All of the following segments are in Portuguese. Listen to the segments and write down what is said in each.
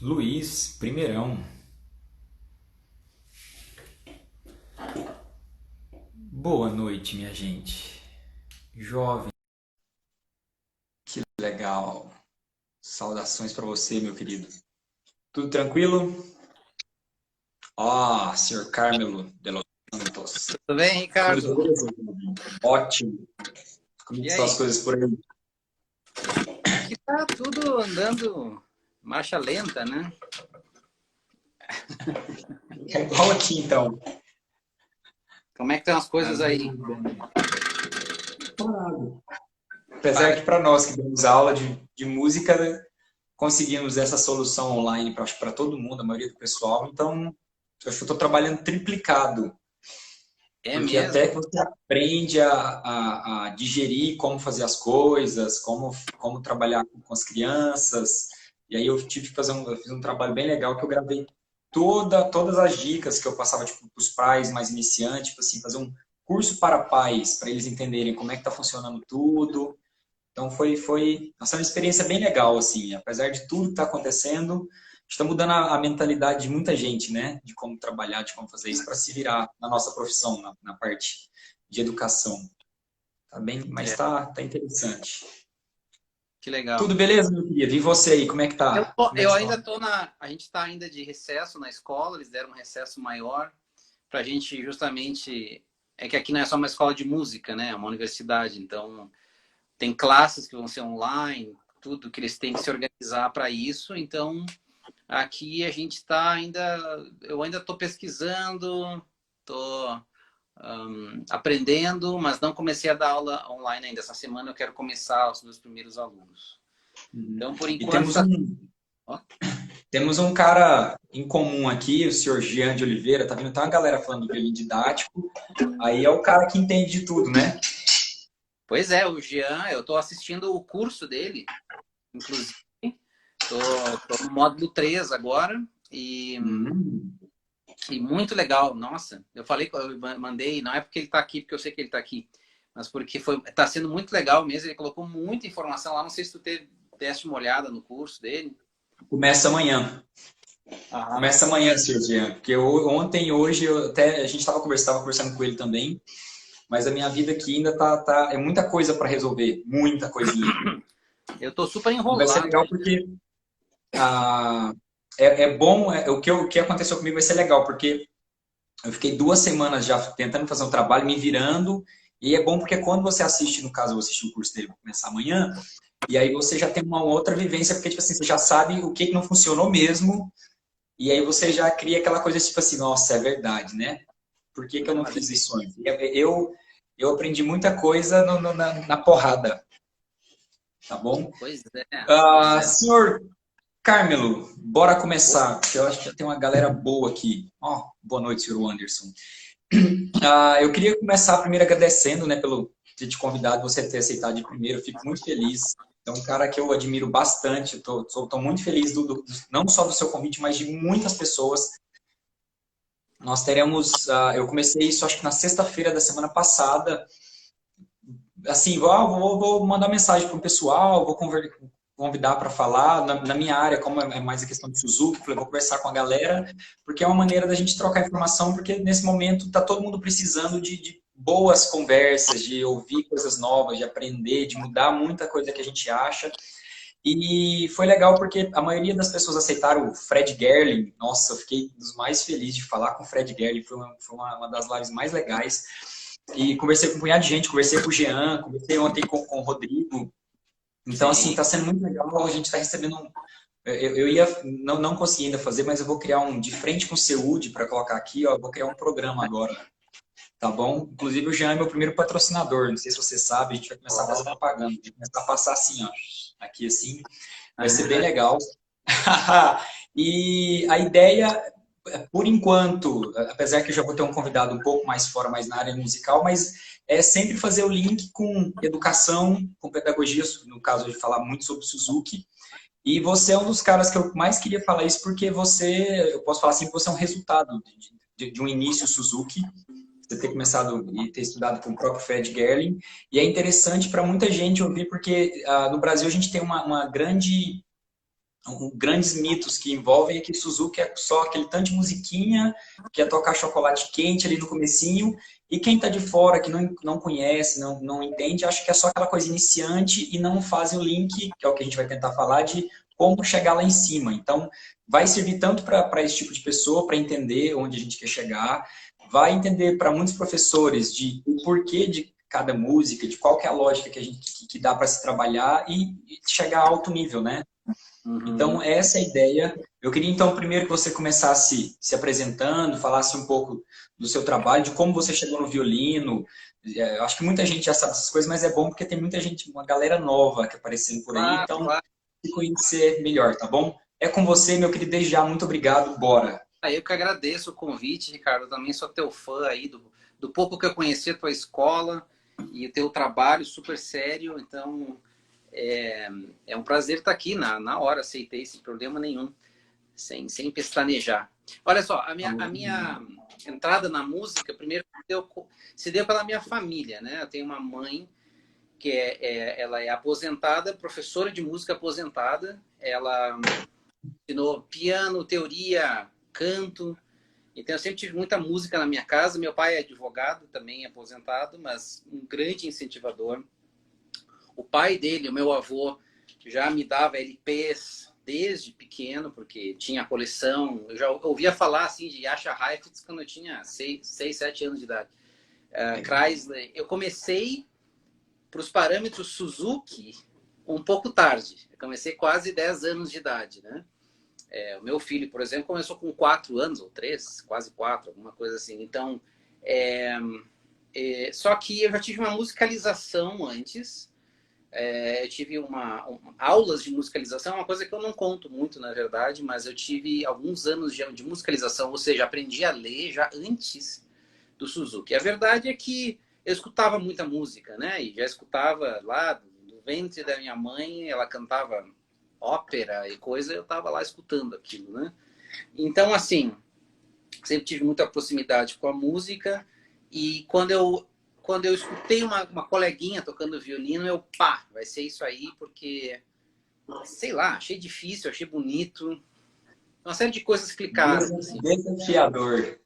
Luiz, primeirão. Boa noite, minha gente. Jovem, que legal. Saudações para você, meu querido. Tudo tranquilo? Senhor Carmelo de los Santos. Tudo bem, Tudo Ricardo? beleza? Ótimo. Como E estão as aí? coisas por aí? Aqui tá tudo andando marcha lenta, né? É igual aqui, então. Como é que estão as A coisas aí? vida. Parado. Apesar Para... que para nós que damos aula de música, né, conseguimos essa solução online para todo mundo, a maioria do pessoal. Então, eu acho que eu estou trabalhando triplicado. É Porque até que mesmo? você aprende a digerir como fazer as coisas, como trabalhar com as crianças. E aí eu tive que eu fiz um trabalho bem legal que eu gravei todas as dicas que eu passava tipo, para os pais mais iniciantes, tipo assim, fazer um curso para pais, para eles entenderem como é que está funcionando tudo. Então nossa, uma experiência bem legal, assim, apesar de tudo que está acontecendo, está mudando a mentalidade de muita gente, né? De como trabalhar, de como fazer isso para se virar na nossa profissão, na parte de educação. Tá bem, mas É, tá interessante. que legal. Tudo beleza, meu querido? E você aí, como é que tá? Como é que Eu estão? ainda tô na. A gente está ainda de recesso na escola, eles deram um recesso maior para a gente justamente. É que aqui não é só uma escola de música, né? É uma universidade, então tem classes que vão ser online, tudo que eles têm que se organizar para isso. Então aqui a gente está ainda. Eu ainda estou pesquisando, estou aprendendo, mas não comecei a dar aula online ainda. Essa semana eu quero começar os meus primeiros alunos. Uhum. Então, por E enquanto, tá... Ó, temos um cara em comum aqui, o senhor Jean de Oliveira, tá vendo? Tem uma galera falando do violino didático, aí é o cara que entende de tudo, né? pois é, o Jean, eu estou assistindo o curso dele, inclusive. Tô no módulo 3 agora Hum. e muito legal. Nossa, eu falei, eu mandei, não é porque ele está aqui, porque eu sei que ele está aqui, mas porque tá sendo muito legal mesmo. Ele colocou muita informação lá. Não sei se tu deste uma olhada no curso dele. Começa amanhã. Aham. Começa amanhã, Sr. Jean, porque ontem e hoje a gente estava conversando com ele também, mas a minha vida aqui ainda é muita coisa para resolver, muita coisinha. Eu tô super E vai ser enrolado. legal porque ah, é bom, o que aconteceu comigo vai ser legal, porque eu fiquei 2 semanas já tentando fazer um trabalho, me virando, e é bom porque quando você assiste, no caso, eu assisti o curso dele, vou começar amanhã, e aí você já tem uma outra vivência, porque tipo assim, você já sabe o que não funcionou mesmo, e aí você já cria aquela coisa tipo assim, nossa, é verdade, né? Por que que eu Não, não mas fiz isso antes? Eu aprendi muita coisa na porrada, tá bom? pois é, pois é. Senhor Carmelo, bora começar, porque eu acho que já tem uma galera boa aqui. Boa noite, senhor Anderson. Eu queria começar primeiro agradecendo, né, pelo ter te convidado, você ter aceitado de primeiro, eu fico muito feliz. É um cara que eu admiro bastante, estou muito feliz não só do seu convite, mas de muitas pessoas. Nós teremos, eu comecei isso acho que na sexta-feira da semana passada, assim, vou mandar mensagem para o pessoal, convidar para falar. Na minha área, como é mais a questão de Suzuki, falei, vou conversar com a galera, porque é uma maneira da gente trocar informação, porque nesse momento está todo mundo precisando de boas conversas, de ouvir coisas novas, de aprender, de mudar muita coisa que a gente acha. E foi legal porque a maioria das pessoas aceitaram o Fred Gerling. Nossa, eu fiquei dos mais felizes de falar com o Fred Gerling, foi uma das lives mais legais. E conversei com um punhado de gente, conversei com o Jean, conversei ontem com o Rodrigo. Então, assim, Sim, está sendo muito legal. A gente está recebendo eu ia, não consegui ainda fazer, mas eu vou criar um de frente com o Seude para colocar aqui, ó. Eu vou criar um programa agora, tá bom? Inclusive, o Jean é meu primeiro patrocinador. Não sei se você sabe, a gente vai começar a fazer propaganda. Vai começar a passar assim, ó. Aqui assim. Vai ser bem legal. E a ideia, por enquanto, apesar que eu já vou ter um convidado um pouco mais fora, mais na área musical, mas é sempre fazer o link com educação, com pedagogia, no caso de falar muito sobre Suzuki. E você é um dos caras que eu mais queria falar isso, porque eu posso falar assim, que você é um resultado de um início Suzuki, você ter começado e ter estudado com o próprio Fred Gerling. E é interessante para muita gente ouvir, porque no Brasil a gente tem uma grande grandes mitos que envolvem é que Suzuki é só aquele tanto de musiquinha, que é tocar chocolate quente ali no comecinho, e quem está de fora, que não conhece, não entende, acha que é só aquela coisa iniciante e não fazem o link, que é o que a gente vai tentar falar, de como chegar lá em cima. Então, vai servir tanto para esse tipo de pessoa, para entender onde a gente quer chegar, vai entender para muitos professores de o porquê de cada música, de qual que é a lógica que a gente que dá para se trabalhar e chegar a alto nível, né? Então, essa é a ideia. Eu queria, então, primeiro que você começasse se apresentando, falasse um pouco do seu trabalho, de como você chegou no violino. Eu acho que muita gente já sabe essas coisas, mas é bom porque tem muita gente, uma galera nova que aparecendo por aí. Claro, Então, claro. se conhecer melhor, tá bom? É com você, meu querido, desde já. Muito obrigado. Bora. Eu que agradeço o convite, Ricardo. Eu também sou teu fã aí do pouco que eu conheci a tua escola e o teu trabalho super sério. Então, é um prazer estar aqui na hora. Aceitei sem problema nenhum, sem pestanejar. Olha só, a minha entrada na música, primeiro, se deu pela minha família, né? Eu tenho uma mãe que ela é aposentada, professora de música aposentada. Ela ensinou piano, teoria, canto. Então, eu sempre tive muita música na minha casa. Meu pai é advogado, também aposentado, mas um grande incentivador. O pai dele, o meu avô, já me dava LPs desde pequeno, porque tinha coleção. Eu já ouvia falar assim de Jascha Heifetz quando eu tinha 6, 7 anos de idade. Chrysler. Eu comecei para os parâmetros Suzuki um pouco tarde. Eu comecei quase 10 anos de idade, né? O meu filho, por exemplo, começou com 4 anos, ou 3, quase 4, alguma coisa assim. Então, só que eu já tive uma musicalização antes. Eu tive aulas de musicalização, uma coisa que eu não conto muito, na verdade, mas eu tive alguns anos de musicalização, ou seja, aprendi a ler já antes do Suzuki. A verdade é que eu escutava muita música, né? E já escutava lá do ventre da minha mãe, ela cantava ópera e coisa, eu estava lá escutando aquilo, né? Então, assim, sempre tive muita proximidade com a música e quando eu escutei uma coleguinha tocando violino, vai ser isso aí, porque, sei lá, achei difícil, achei bonito, uma série de coisas clicaram. Assim. Desafiador.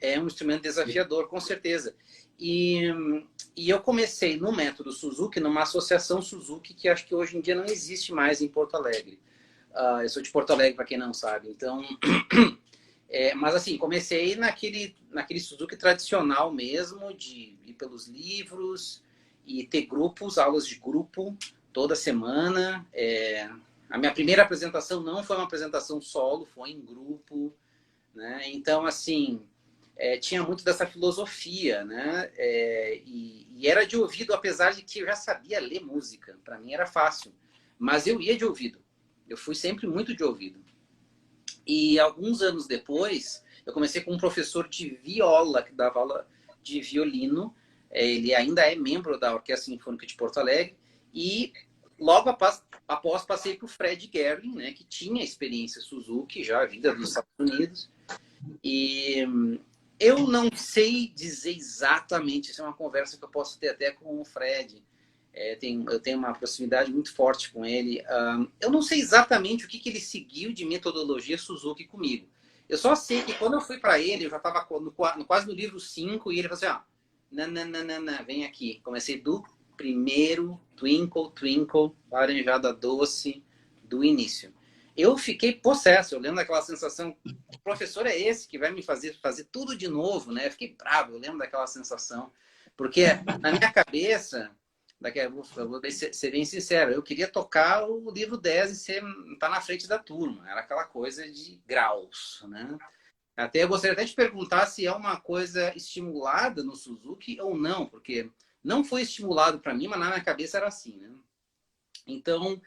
É um instrumento desafiador, com certeza. E eu comecei no método Suzuki, numa associação Suzuki, que acho que hoje em dia não existe mais em Porto Alegre. Eu sou de Porto Alegre, para quem não sabe. Então, mas assim, comecei naquele Suzuki tradicional mesmo, de ir pelos livros e ter grupos, aulas de grupo, toda semana. A minha primeira apresentação não foi uma apresentação solo, foi em grupo, né? Então, assim... tinha muito dessa filosofia, né? E era de ouvido, apesar de que eu já sabia ler música. Para mim era fácil. Mas eu ia de ouvido. Eu fui sempre muito de ouvido. E alguns anos depois, eu comecei com um professor de viola, que dava aula de violino. Ele ainda é membro da Orquestra Sinfônica de Porto Alegre. E logo após passei para o Fred Gerling, né? Que tinha experiência Suzuki, já vinda dos Estados Unidos. E... eu não sei dizer exatamente, isso é uma conversa que eu posso ter até com o Fred. Eu tenho uma proximidade muito forte com ele. Eu não sei exatamente o que ele seguiu de metodologia Suzuki comigo. Eu só sei que quando eu fui para ele, eu já estava quase no livro 5, e ele falou assim, não, vem aqui. Comecei do primeiro Twinkle, Twinkle, Laranjada Doce, do início. Eu fiquei possesso, eu lembro daquela sensação, o professor é esse que vai me fazer tudo de novo, né? Eu fiquei bravo, eu lembro daquela sensação. Porque na minha cabeça, eu vou ser bem sincero, eu queria tocar o livro 10 e estar na frente da turma. Era aquela coisa de graus, né? Eu gostaria até de perguntar se é uma coisa estimulada no Suzuki ou não, porque não foi estimulado para mim, mas na minha cabeça era assim, né? Então...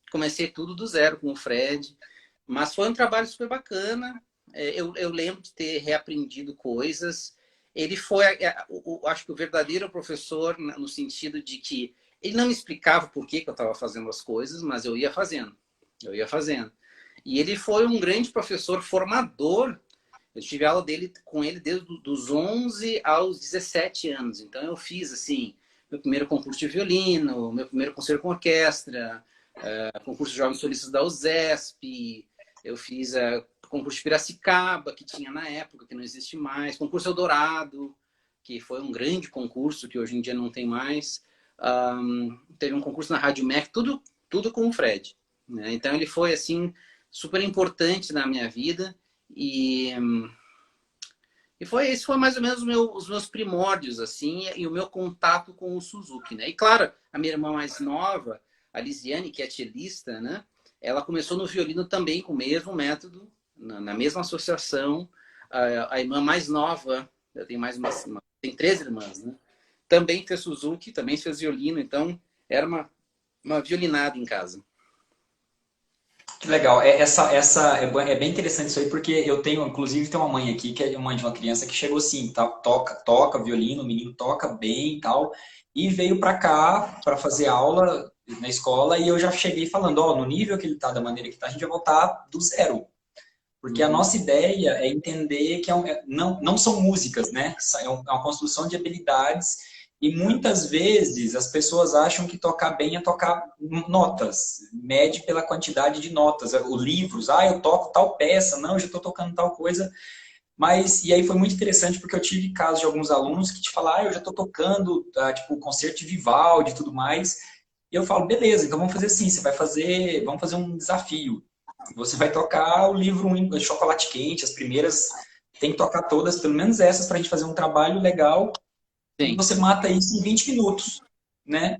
comecei tudo do zero com o Fred, mas foi um trabalho super bacana. Eu lembro de ter reaprendido coisas. Ele foi, acho que o verdadeiro professor, no sentido de que ele não me explicava por que eu estava fazendo as coisas, mas eu ia fazendo. E ele foi um grande professor formador. Eu tive aula com ele desde os 11 aos 17 anos. Então eu fiz assim, meu primeiro concurso de violino, meu primeiro concerto com orquestra, concurso de Jovens Solistas da USESP, eu fiz concurso de Piracicaba, que tinha na época, que não existe mais, concurso Eldorado, que foi um grande concurso, que hoje em dia não tem mais. Teve um concurso na Rádio MEC, tudo com o Fred. Né? Então ele foi, assim, super importante na minha vida esse foi mais ou menos os meus primórdios, assim, e o meu contato com o Suzuki, né? E claro, a minha irmã mais nova, a Lisiane, que é cellista, né? Ela começou no violino também com o mesmo método, na mesma associação. A irmã mais nova, eu tenho tem 3 irmãs, né? Também fez Suzuki, também fez violino, então era uma violinada em casa. Que legal. É bem interessante isso aí, porque eu tenho, inclusive, tem uma mãe aqui, que é mãe de uma criança que chegou assim, tá, toca violino, o menino toca bem e tal, e veio para cá para fazer aula na escola, e eu já cheguei falando, ó, no nível que ele tá, da maneira que tá, a gente vai voltar do zero. Porque a nossa ideia é entender que não são músicas, né? É uma construção de habilidades e muitas vezes as pessoas acham que tocar bem é tocar notas, mede pela quantidade de notas, os livros, eu toco tal peça, não, eu já estou tocando tal coisa. Mas, e aí foi muito interessante porque eu tive casos de alguns alunos que te falaram, eu já estou tocando, tipo, concerto de Vivaldi e tudo mais. E eu falo, beleza, então vamos fazer assim, vamos fazer um desafio. Você vai tocar o livro Chocolate Quente, as primeiras, tem que tocar todas, pelo menos essas, para a gente fazer um trabalho legal. E Sim. você mata isso em 20 minutos, né?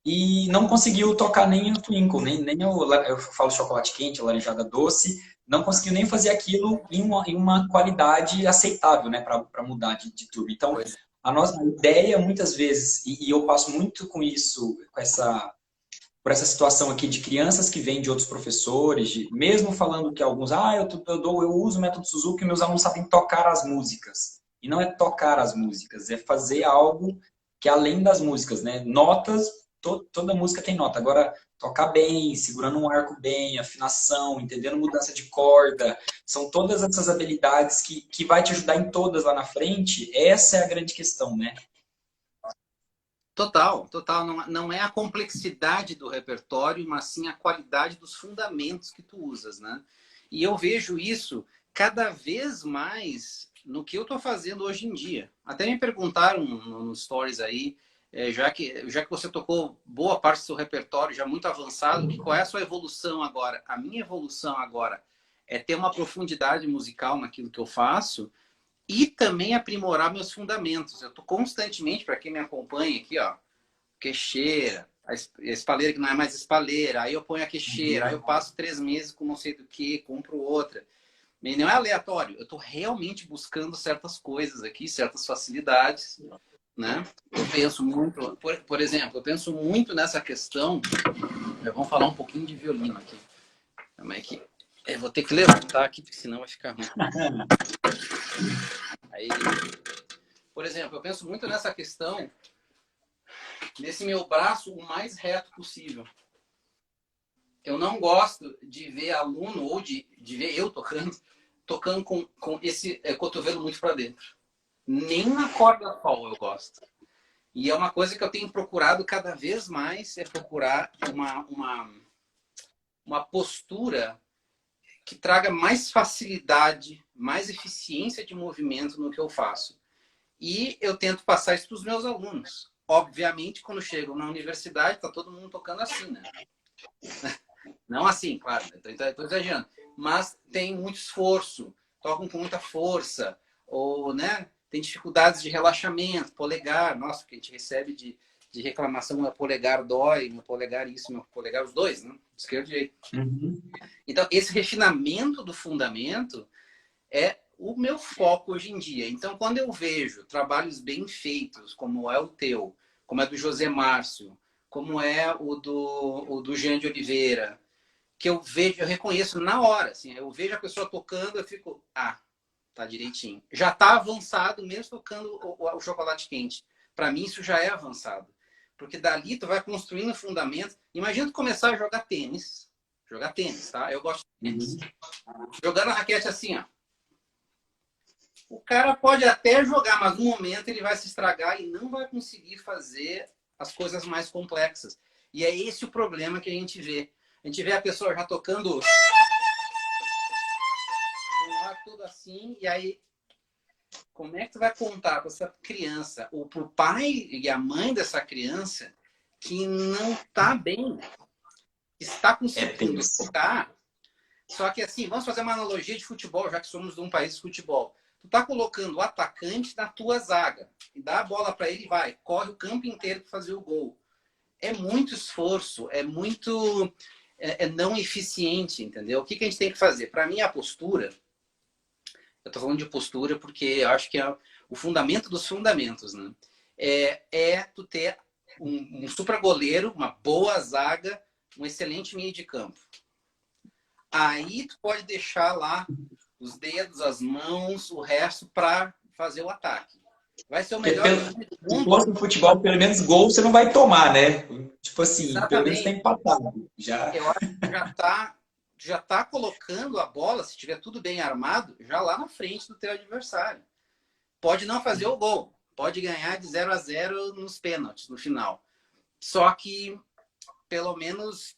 E não conseguiu tocar nem o Twinkle, nem eu falo chocolate quente, a laranjada doce, não conseguiu nem fazer aquilo em uma qualidade aceitável, né, para mudar de turma. Então, a nossa ideia, muitas vezes, e eu passo muito com isso, por essa situação aqui de crianças que vêm de outros professores, mesmo falando que alguns, eu uso o método Suzuki e meus alunos sabem tocar as músicas. E não é tocar as músicas, é fazer algo que é além das músicas, né? Notas, toda música tem nota. Agora, tocar bem, segurando um arco bem, afinação, entendendo mudança de corda, são todas essas habilidades que vai te ajudar em todas lá na frente. Essa é a grande questão, né? Total, total. Não é a complexidade do repertório, mas sim a qualidade dos fundamentos que tu usas, né? E eu vejo isso cada vez mais no que eu estou fazendo hoje em dia. Até me perguntaram nos stories aí, já que você tocou boa parte do seu repertório já muito avançado, qual é a sua evolução agora? A minha evolução agora é ter uma profundidade musical naquilo que eu faço, e também aprimorar meus fundamentos. Eu estou constantemente, para quem me acompanha aqui, ó, queixeira, a espalheira que não é mais espalheira, aí eu ponho a queixeira, aí eu passo 3 meses com não sei do que, compro outra. E não é aleatório, eu estou realmente buscando certas coisas aqui, certas facilidades, né? Eu penso muito, por exemplo, eu penso muito nessa questão, vamos falar um pouquinho de violino aqui. Como é que... Eu vou ter que levantar aqui, porque senão vai ficar ruim. Aí, por exemplo, eu penso muito nessa questão, nesse meu braço o mais reto possível. Eu não gosto de ver aluno ou de ver eu tocando com esse cotovelo muito para dentro. Nem na corda sol eu gosto. E é uma coisa que eu tenho procurado cada vez mais, é procurar uma postura que traga mais facilidade, mais eficiência de movimento no que eu faço. E eu tento passar isso para os meus alunos. Obviamente, quando chegam na universidade, está todo mundo tocando assim, né? Não assim, claro, estou exagerando. Mas tem muito esforço, tocam com muita força, ou, né, tem dificuldades de relaxamento, polegar. Nossa, o que a gente recebe de reclamação, meu polegar dói, meu polegar isso, meu polegar, os dois, né? Esquerdo e direito. Uhum. Então, esse refinamento do fundamento é o meu foco hoje em dia. Então, quando eu vejo trabalhos bem feitos, como é o teu, como é do José Márcio, como é o do Jean de Oliveira, que eu vejo, eu reconheço na hora, assim, eu vejo a pessoa tocando, eu fico, tá direitinho. Já tá avançado, mesmo tocando o chocolate quente. Para mim, isso já é avançado. Porque dali tu vai construindo fundamentos. Imagina tu começar a jogar tênis. Jogar tênis, tá? Eu gosto de tênis. Jogando a raquete assim, ó. O cara pode até jogar, mas no momento ele vai se estragar e não vai conseguir fazer as coisas mais complexas. E é esse o problema que a gente vê. A gente vê a pessoa já tocando com o ar todo assim, e aí como é que tu vai contar para essa criança, ou para o pai e a mãe dessa criança, que não está bem, está conseguindo tenso. tocar? Só que assim, vamos fazer uma analogia de futebol, já que somos de um país de futebol. Tu tá colocando o atacante na tua zaga, e dá a bola para ele e vai, corre o campo inteiro para fazer o gol. É muito esforço, é muito não eficiente, entendeu? O que a gente tem que fazer? Para mim, a postura, eu estou falando de postura porque eu acho que é o fundamento dos fundamentos, né? É tu ter um super goleiro, uma boa zaga, um excelente meio de campo. Aí tu pode deixar lá os dedos, as mãos, o resto para fazer o ataque. Vai ser o Porque melhor time do se mundo. fosse no futebol, pelo menos gol você não vai tomar, né? Tipo assim, pelo menos tem Exatamente. empatado. Já. Eu acho que já tá colocando a bola, se tiver tudo bem armado, já lá na frente do teu adversário. Pode não fazer o gol, pode ganhar de 0-0 nos pênaltis no final. Só que pelo menos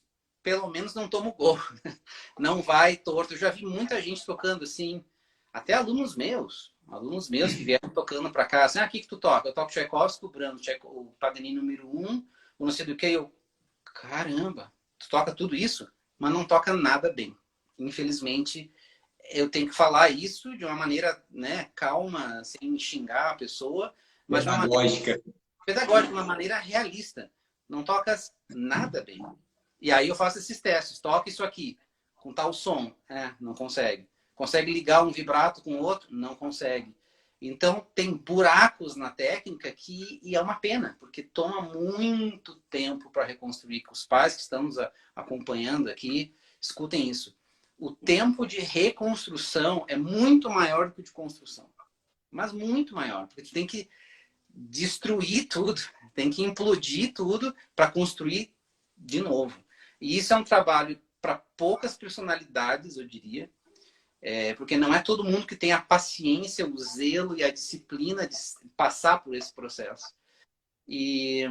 não toma o gol. Não vai torto. Eu já vi muita gente tocando assim, até alunos meus que vieram tocando para cá, assim, o que tu toca? Eu toco Tchaikovsky, o Brahms, o Paganini número 1, o não sei do que, eu, caramba, tu toca tudo isso, mas não toca nada bem. Infelizmente, eu tenho que falar isso de uma maneira, né, calma, sem xingar a pessoa, mas de uma maneira Pedagógica. pedagógica, de uma maneira realista. Não tocas nada bem. E aí eu faço esses testes. Toca isso aqui, com tal som. Não consegue. Consegue ligar um vibrato com o outro? Não consegue. Então, tem buracos na técnica e é uma pena, porque toma muito tempo para reconstruir. Os pais que estão nos acompanhando aqui, escutem isso. O tempo de reconstrução é muito maior do que o de construção. Mas muito maior, porque tu tem que destruir tudo, tem que implodir tudo para construir de novo. E isso é um trabalho para poucas personalidades, eu diria, porque não é todo mundo que tem a paciência, o zelo e a disciplina de passar por esse processo. E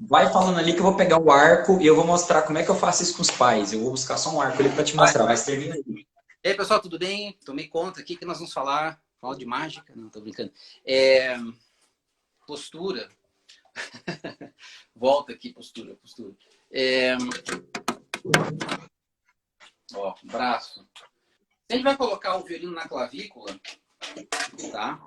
Vai falando ali que eu vou pegar o arco e eu vou mostrar como é que eu faço isso com os pais. Eu vou buscar só um arco ali para te mostrar, mas termina aí. E aí, pessoal, tudo bem? Tomei conta aqui que nós vamos falar de mágica, não tô brincando. Postura. Volta aqui, postura. Braço. A gente vai colocar o violino na clavícula, tá?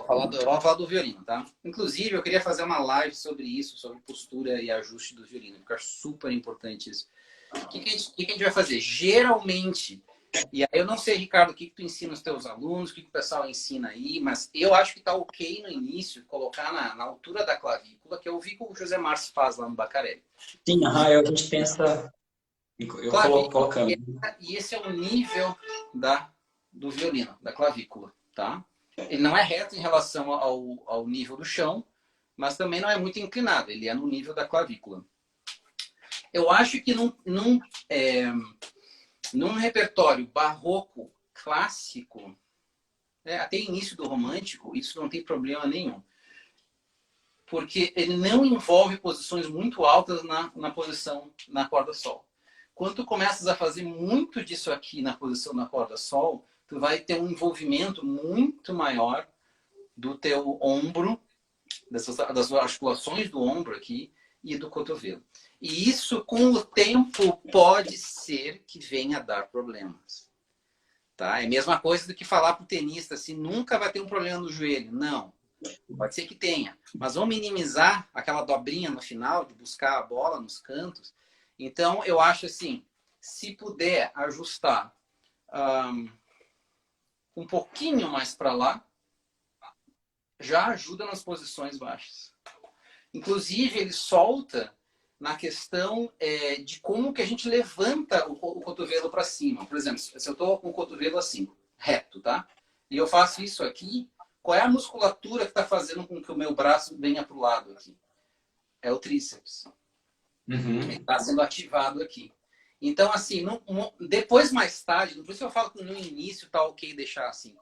Vou falar do violino, tá? Inclusive, eu queria fazer uma live sobre isso, sobre postura e ajuste do violino, porque eu acho super importante isso. O que a gente vai fazer? Geralmente, e aí eu não sei, Ricardo, o que tu ensina os teus alunos, o que o pessoal ensina aí, mas eu acho que tá ok no início colocar na altura da clavícula, que eu vi que o José Márcio faz lá no Bacarelli. Sim, a gente pensa. Eu colocando. E esse é o nível do violino, da clavícula, tá? Ele não é reto em relação ao nível do chão, mas também não é muito inclinado, ele é no nível da clavícula. Eu acho que num repertório barroco clássico, até início do romântico, isso não tem problema nenhum. Porque ele não envolve posições muito altas na posição na corda sol. Quando tu começas a fazer muito disso aqui na posição na corda sol, tu vai ter um envolvimento muito maior do teu ombro, das articulações do ombro aqui e do cotovelo. E isso, com o tempo, pode ser que venha a dar problemas. Tá? É a mesma coisa do que falar para o tenista assim, nunca vai ter um problema no joelho. Não. Pode ser que tenha. Mas vamos minimizar aquela dobrinha no final, de buscar a bola nos cantos. Então, eu acho assim, se puder ajustar um pouquinho mais para lá, já ajuda nas posições baixas. Inclusive, ele solta na questão de como que a gente levanta o cotovelo para cima. Por exemplo, se eu estou com o cotovelo assim, reto, tá? E eu faço isso aqui, qual é a musculatura que está fazendo com que o meu braço venha para o lado aqui? É o tríceps. Ele está sendo ativado aqui. Então, assim, depois, mais tarde, por isso que eu falo que no início tá ok deixar assim.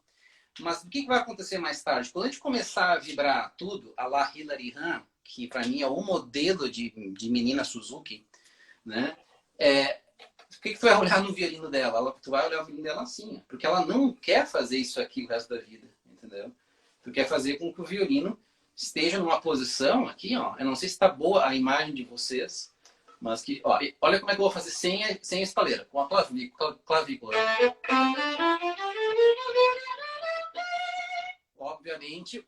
Mas o que vai acontecer mais tarde? Quando a gente começar a vibrar tudo, a la Hilary Hahn, que para mim é o modelo de menina Suzuki, né? O que tu vai olhar no violino dela? Tu vai olhar o violino dela assim, porque ela não quer fazer isso aqui o resto da vida, entendeu? Tu quer fazer com que o violino esteja numa posição aqui, ó. Eu não sei se está boa a imagem de vocês, mas que, ó, olha como é que eu vou fazer sem a espaleira, com a clavícula. Obviamente,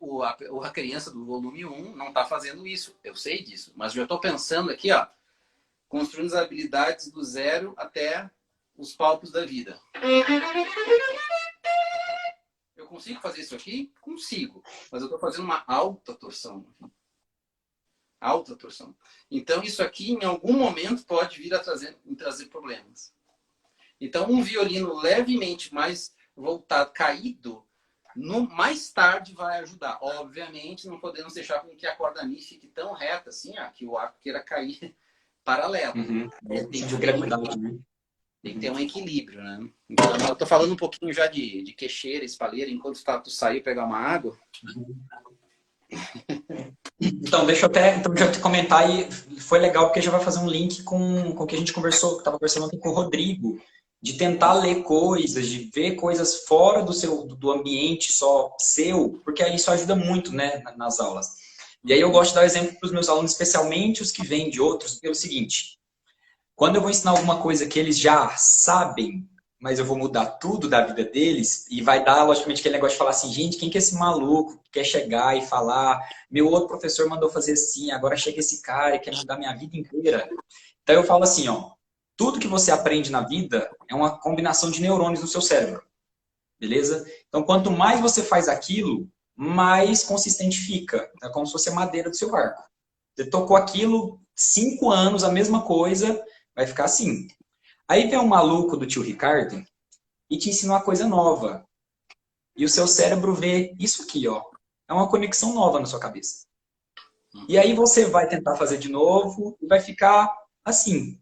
a criança do volume 1 não está fazendo isso, eu sei disso, mas já estou pensando aqui, ó, construindo as habilidades do zero até os palcos da vida. Eu consigo fazer isso aqui? Consigo, mas eu estou fazendo uma alta torção. Alta torção. Então, isso aqui, em algum momento, pode vir a trazer problemas. Então, um violino levemente mais voltado, caído, mais tarde vai ajudar. Obviamente, não podemos deixar com que a corda Mi fique tão reta assim, ó, que o arco queira cair paralelo. Tem que ter um equilíbrio, né? Então, eu tô falando um pouquinho já de queixeira, espalheira, enquanto tu saiu pegar uma água. Então, deixa eu já te comentar, e foi legal porque já vai fazer um link com o que a gente conversou, que estava conversando ontem com o Rodrigo, de tentar ler coisas, de ver coisas fora do ambiente só seu, porque aí isso ajuda muito, né, nas aulas. E aí eu gosto de dar exemplo para os meus alunos, especialmente os que vêm de outros, pelo seguinte: quando eu vou ensinar alguma coisa que eles já sabem, mas eu vou mudar tudo da vida deles, e vai dar, logicamente, aquele negócio de falar assim, gente, quem que é esse maluco que quer chegar e falar, meu outro professor mandou fazer assim, agora chega esse cara e quer mudar minha vida inteira. Então eu falo assim, ó, tudo que você aprende na vida é uma combinação de neurônios no seu cérebro, beleza? Então quanto mais você faz aquilo, mais consistente fica. É como se fosse a madeira do seu barco. Você tocou aquilo 5 anos, a mesma coisa, vai ficar assim. Aí vem um maluco do tio Ricardo e te ensina uma coisa nova. E o seu cérebro vê isso aqui, ó. É uma conexão nova na sua cabeça. E aí você vai tentar fazer de novo e vai ficar assim.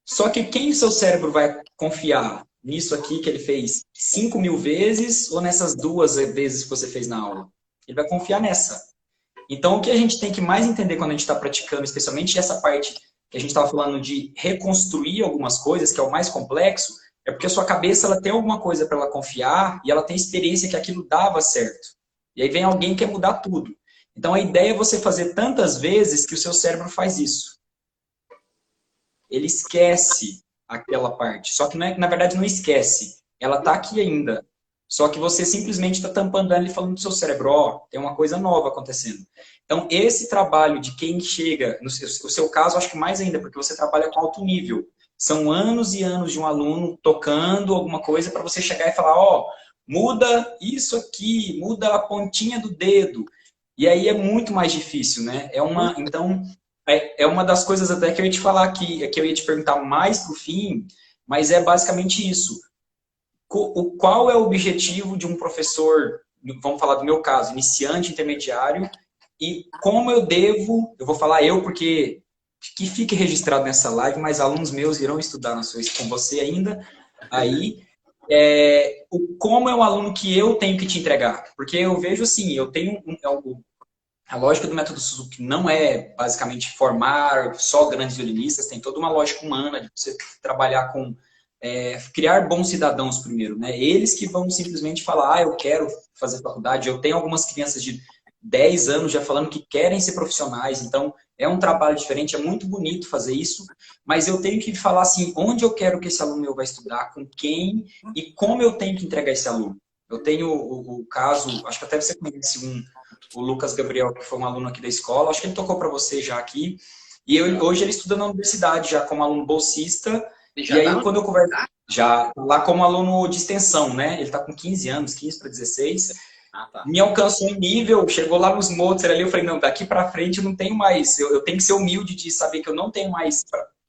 Só que quem o seu cérebro vai confiar nisso aqui que ele fez 5.000 vezes ou nessas 2 vezes que você fez na aula? Ele vai confiar nessa. Então, o que a gente tem que mais entender quando a gente está praticando, especialmente essa parte que a gente estava falando de reconstruir algumas coisas, que é o mais complexo, é porque a sua cabeça ela tem alguma coisa para ela confiar e ela tem experiência que aquilo dava certo. E aí vem alguém que quer mudar tudo. Então, a ideia é você fazer tantas vezes que o seu cérebro faz isso. Ele esquece aquela parte. Só que, na verdade, não esquece. Ela está aqui ainda. Só que você simplesmente está tampando ela e falando do seu cérebro, ó, tem uma coisa nova acontecendo. Então, esse trabalho de quem chega, no seu caso, acho que mais ainda, porque você trabalha com alto nível. São anos e anos de um aluno tocando alguma coisa para você chegar e falar, ó, muda isso aqui, muda a pontinha do dedo. E aí é muito mais difícil, né? Então, é uma das coisas até que eu ia te falar aqui, que eu ia te perguntar mais pro fim, mas é basicamente isso. Qual é o objetivo de um professor, vamos falar do meu caso, iniciante, intermediário, e como eu vou falar eu porque que fique registrado nessa live, mas alunos meus irão estudar com você ainda, aí, como é o aluno que eu tenho que te entregar? Porque eu vejo assim, eu tenho a lógica do método Suzuki não é basicamente formar só grandes violinistas, tem toda uma lógica humana de você trabalhar com criar bons cidadãos primeiro, né? Eles que vão simplesmente falar, eu quero fazer faculdade. Eu tenho algumas crianças de 10 anos já falando que querem ser profissionais, então é um trabalho diferente, é muito bonito fazer isso, mas eu tenho que falar assim, onde eu quero que esse aluno meu vai estudar, com quem e como eu tenho que entregar esse aluno. Eu tenho o caso, acho que até você conhece o Lucas Gabriel, que foi um aluno aqui da escola, acho que ele tocou para você já aqui, e hoje ele estuda na universidade já como aluno bolsista. E aí, quando eu converso, já lá como aluno de extensão, né? Ele está com 15 anos, 15 para 16. Tá. Me alcançou em nível, chegou lá nos Mozart ali, eu falei, não, daqui para frente eu não tenho mais. Eu tenho que ser humilde de saber que eu não tenho mais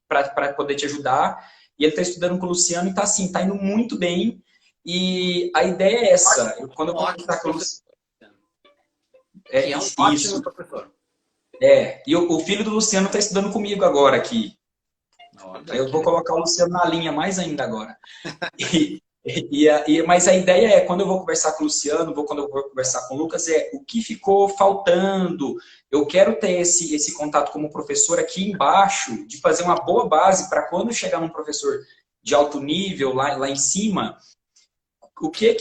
para poder te ajudar. E ele está estudando com o Luciano e está assim, está indo muito bem. E a ideia é essa. Quando eu conversar com o Luciano... É um ótimo professor. E o filho do Luciano está estudando comigo agora aqui. Eu vou colocar o Luciano na linha mais ainda agora. Mas a ideia é, quando eu vou conversar com o Luciano, quando eu vou conversar com o Lucas, é o que ficou faltando. Eu quero ter esse contato como professor aqui embaixo, de fazer uma boa base para quando chegar num professor de alto nível, lá em cima, o que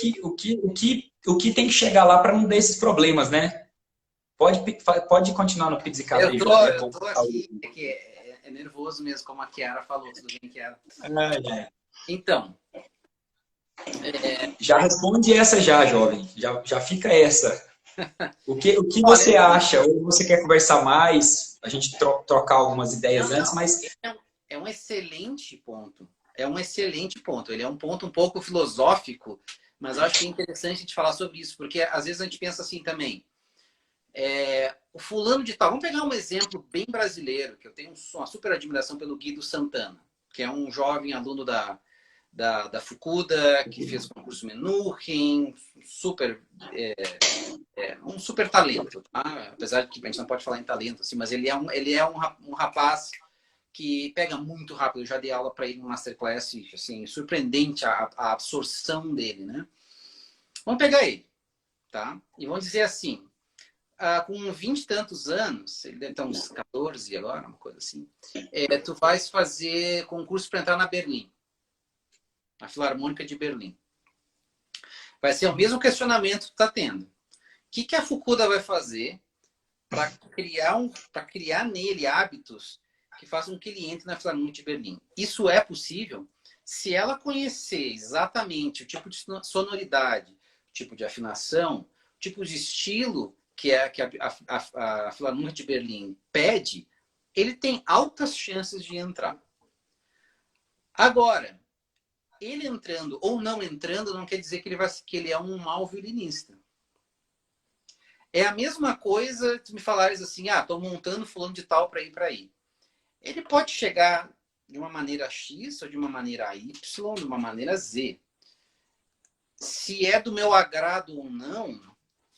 tem que chegar lá para não ter esses problemas, né? Pode continuar no Pizzicato Eu aí, tô, Jovem. eu tô aqui, é que é nervoso mesmo, como a Kiara falou, tudo bem, Kiara? Então, Já responde essa já, jovem. Já fica essa. O que olha, você acha? Ou você quer conversar mais? A gente trocar algumas ideias antes, não, mas é um excelente ponto. É um excelente ponto. Ele é um ponto um pouco filosófico, mas eu acho que é interessante a gente falar sobre isso, porque às vezes a gente pensa assim também. O fulano de tal. Vamos pegar um exemplo bem brasileiro, que eu tenho uma super admiração pelo Guido Santana, que é um jovem aluno da Fukuda, que fez o concurso Menuhin, super, um super talento, tá? Apesar de que a gente não pode falar em talento, assim, mas ele é um rapaz que pega muito rápido. Eu já dei aula para ele no Masterclass, assim, surpreendente a absorção dele, né? Vamos pegar ele, tá? E vamos dizer assim, com 20 e tantos anos, ele deve ter uns 14 agora, uma coisa assim, tu vais fazer concurso para entrar na Berlim, na Filarmônica de Berlim. Vai ser o mesmo questionamento que tu está tendo. O que a Fukuda vai fazer para criar nele hábitos que façam que ele entre na Filarmônica de Berlim? Isso é possível se ela conhecer exatamente o tipo de sonoridade, o tipo de afinação, o tipo de estilo que a Filarmônica de Berlim pede, ele tem altas chances de entrar. Agora, ele entrando ou não entrando não quer dizer que ele é um mau violinista. É a mesma coisa tu me falares assim, tô montando fulano de tal para ir para aí. Ele pode chegar de uma maneira X ou de uma maneira Y, de uma maneira Z. Se é do meu agrado ou não,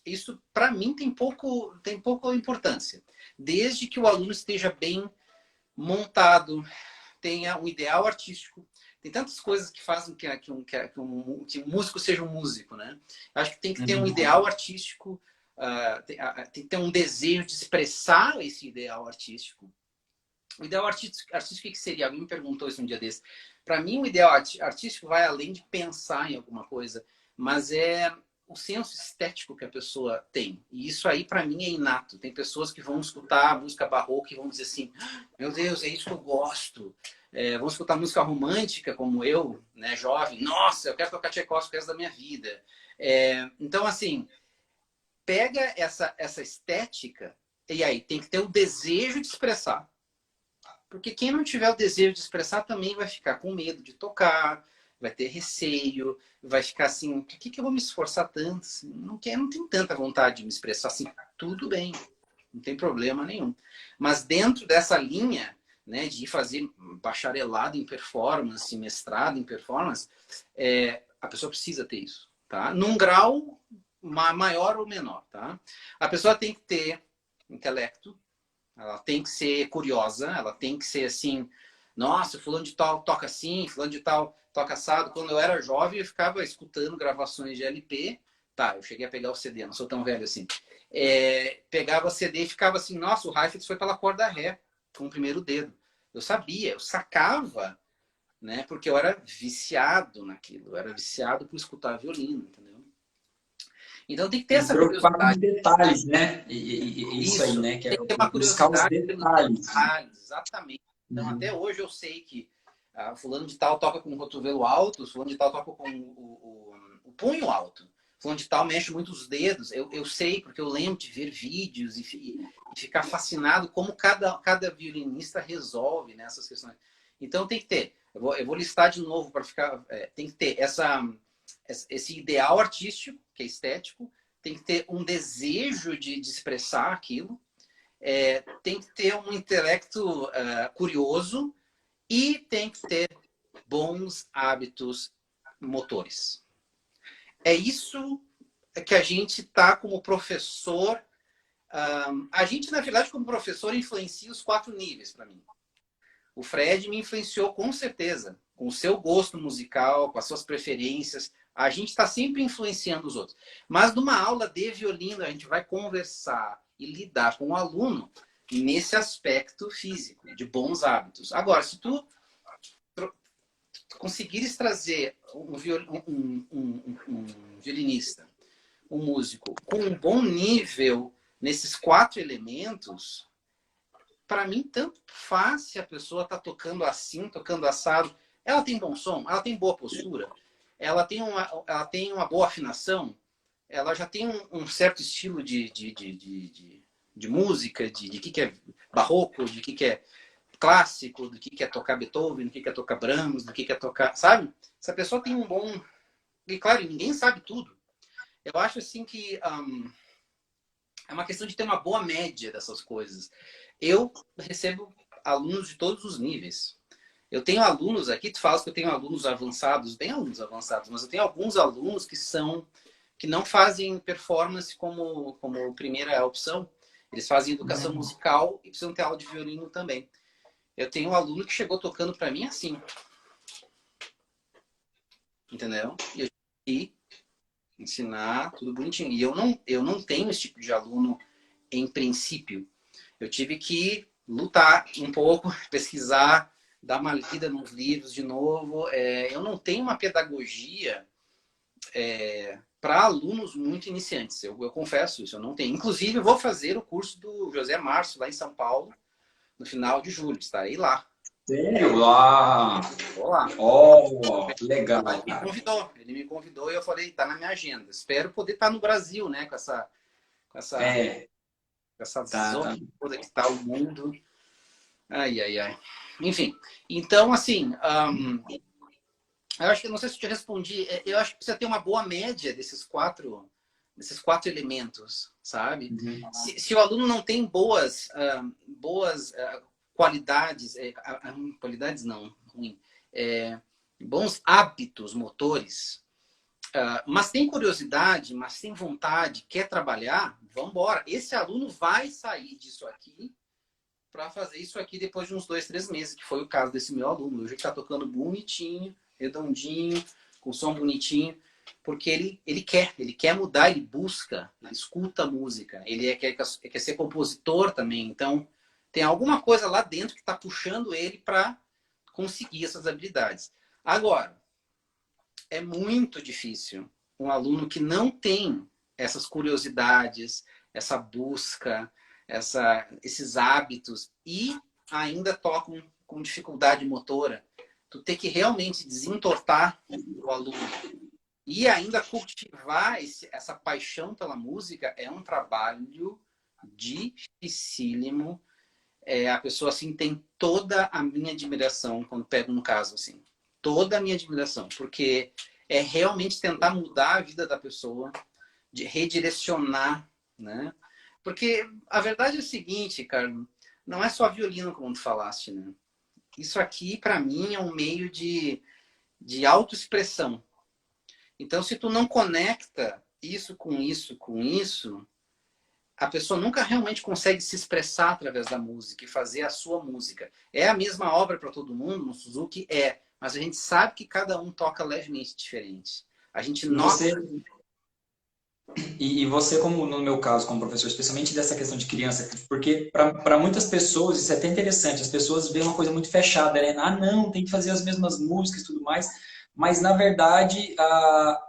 isso para mim tem pouca importância. Desde que o aluno esteja bem montado, tenha um ideal artístico. Tem tantas coisas que fazem que um músico seja um músico, né? Acho que tem que ter um ideal artístico, tem que ter um desejo de expressar esse ideal artístico. O ideal artístico, o que seria? Alguém me perguntou isso um dia desse. Para mim, o ideal artístico vai além de pensar em alguma coisa, mas é o senso estético que a pessoa tem. E isso aí, para mim, é inato. Tem pessoas que vão escutar a música barroca e vão dizer assim, meu Deus, é isso que eu gosto. Vão escutar música romântica, como eu, né, jovem. Nossa, eu quero tocar Tchaikovsky o resto da minha vida. Então, assim, pega essa estética e aí tem que ter o desejo de expressar. Porque quem não tiver o desejo de expressar também vai ficar com medo de tocar, vai ter receio, vai ficar assim, por que eu vou me esforçar tanto? Não tenho tanta vontade de me expressar assim. Tudo bem, não tem problema nenhum. Mas dentro dessa linha, né, de fazer bacharelado em performance, mestrado em performance, a pessoa precisa ter isso, tá? Num grau maior ou menor, tá? A pessoa tem que ter intelecto, ela tem que ser curiosa, ela tem que ser assim, nossa, fulano de tal toca assim, fulano de tal toca assado. Quando eu era jovem, eu ficava escutando gravações de LP. Tá, eu cheguei a pegar o CD, não sou tão velho assim. Pegava o CD e ficava assim, nossa, o Heifetz foi pela corda ré, com o primeiro dedo. Eu sabia, eu sacava, né? Porque eu era viciado naquilo, eu era viciado por escutar violino, entendeu? Então tem que ter tem que essa preocupar com os curiosidade. detalhes, né? E isso aí, Isso, né? Que é tem que ter uma buscar os curiosidade pelos detalhes. detalhes, exatamente. Então, até hoje eu sei que fulano de tal toca com o cotovelo alto, fulano de tal toca com o punho alto, fulano de tal mexe muito os dedos. Eu sei, porque eu lembro de ver vídeos e ficar fascinado como cada violinista resolve nessas questões. Então, tem que ter. Eu vou listar de novo para ficar. Tem que ter esse ideal artístico, que é estético, tem que ter um desejo de expressar aquilo, tem que ter um intelecto curioso e tem que ter bons hábitos motores. É isso que a gente está como professor. A gente, na verdade, como professor, influencia os 4 níveis para mim. O Fred me influenciou com certeza, com o seu gosto musical, com as suas preferências. A gente está sempre influenciando os outros. Mas numa aula de violino, a gente vai conversar e lidar com o aluno nesse aspecto físico, de bons hábitos. Agora, se tu conseguires trazer um violinista, um músico, com um bom nível nesses 4 elementos, para mim, tanto faz se a pessoa está tocando assim, tocando assado. Ela tem bom som, ela tem boa postura, ela tem uma boa afinação, ela já tem um certo estilo de música, de que é barroco, de que é clássico, do que é tocar Beethoven, do que é tocar Brahms, do que é tocar... Sabe? Se a pessoa tem um bom... E claro, ninguém sabe tudo. Eu acho assim que é uma questão de ter uma boa média dessas coisas. Eu recebo alunos de todos os níveis. Eu tenho alunos aqui, tu falas que eu tenho alunos avançados, tem alunos avançados, mas eu tenho alguns alunos que não fazem performance como primeira opção. Eles fazem educação musical e precisam ter aula de violino também. Eu tenho um aluno que chegou tocando para mim assim. Entendeu? E eu tive que ensinar tudo bonitinho. E eu não tenho esse tipo de aluno em princípio. Eu tive que lutar um pouco, pesquisar, dar uma lida nos livros de novo. Eu não tenho uma pedagogia para alunos muito iniciantes. Eu confesso isso, eu não tenho. Inclusive, eu vou fazer o curso do José Márcio lá em São Paulo, no final de julho. Estarei lá. Sério? Lá. Vou lá. Oh, legal, cara. Ele me convidou e eu falei, tá na minha agenda. Espero poder estar no Brasil, né? Com essa zona toda que está o mundo. Ai, ai, ai. Enfim, então, assim, eu acho que, não sei se eu te respondi, eu acho que precisa ter uma boa média desses quatro elementos, sabe? Uhum. Se o aluno não tem boas qualidades, qualidades não, ruim, bons hábitos motores, mas tem curiosidade, mas tem vontade, quer trabalhar, vamos embora. Esse aluno vai sair disso aqui para fazer isso aqui depois de uns 2, 3 meses, que foi o caso desse meu aluno. Hoje ele está tocando bonitinho, redondinho, com som bonitinho, porque ele quer mudar, ele busca, ele escuta a música, ele quer ser compositor também. Então, tem alguma coisa lá dentro que está puxando ele para conseguir essas habilidades. Agora, é muito difícil um aluno que não tem essas curiosidades, essa busca, esses hábitos e ainda tocam com dificuldade motora. Tu tem que realmente desentortar o aluno e ainda cultivar essa paixão pela música é um trabalho dificílimo. A pessoa assim tem toda a minha admiração quando pega um caso assim. Toda a minha admiração, porque é realmente tentar mudar a vida da pessoa, de redirecionar, né? Porque a verdade é o seguinte, Carlos, não é só violino, como tu falaste, né? Isso aqui, para mim, é um meio de autoexpressão. Então, se tu não conecta isso com isso, com isso, a pessoa nunca realmente consegue se expressar através da música e fazer a sua música. É a mesma obra para todo mundo, no Suzuki mas a gente sabe que cada um toca levemente diferente. A gente nota... E você, como no meu caso, como professor, especialmente dessa questão de criança, porque para muitas pessoas isso é até interessante, as pessoas veem uma coisa muito fechada, né? Ah, não, tem que fazer as mesmas músicas e tudo mais, mas na verdade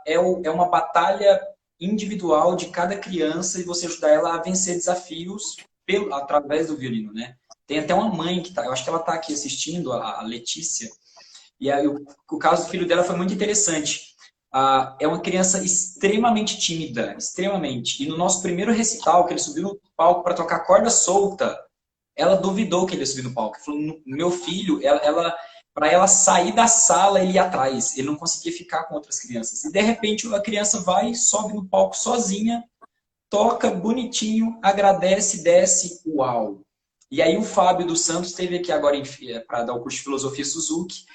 é uma batalha individual de cada criança e você ajudar ela a vencer desafios através do violino, né? Tem até uma mãe que eu acho que ela está aqui assistindo, a Letícia, e aí, o caso do filho dela foi muito interessante. É uma criança extremamente tímida, extremamente. E no nosso primeiro recital, que ele subiu no palco para tocar corda solta, ela duvidou que ele ia subir no palco. Falou, meu filho, para ela sair da sala, ele ia atrás. Ele não conseguia ficar com outras crianças. E de repente a criança vai, sobe no palco sozinha, toca bonitinho, agradece, desce, uau. E aí o Fábio dos Santos esteve aqui agora para dar o curso de Filosofia Suzuki.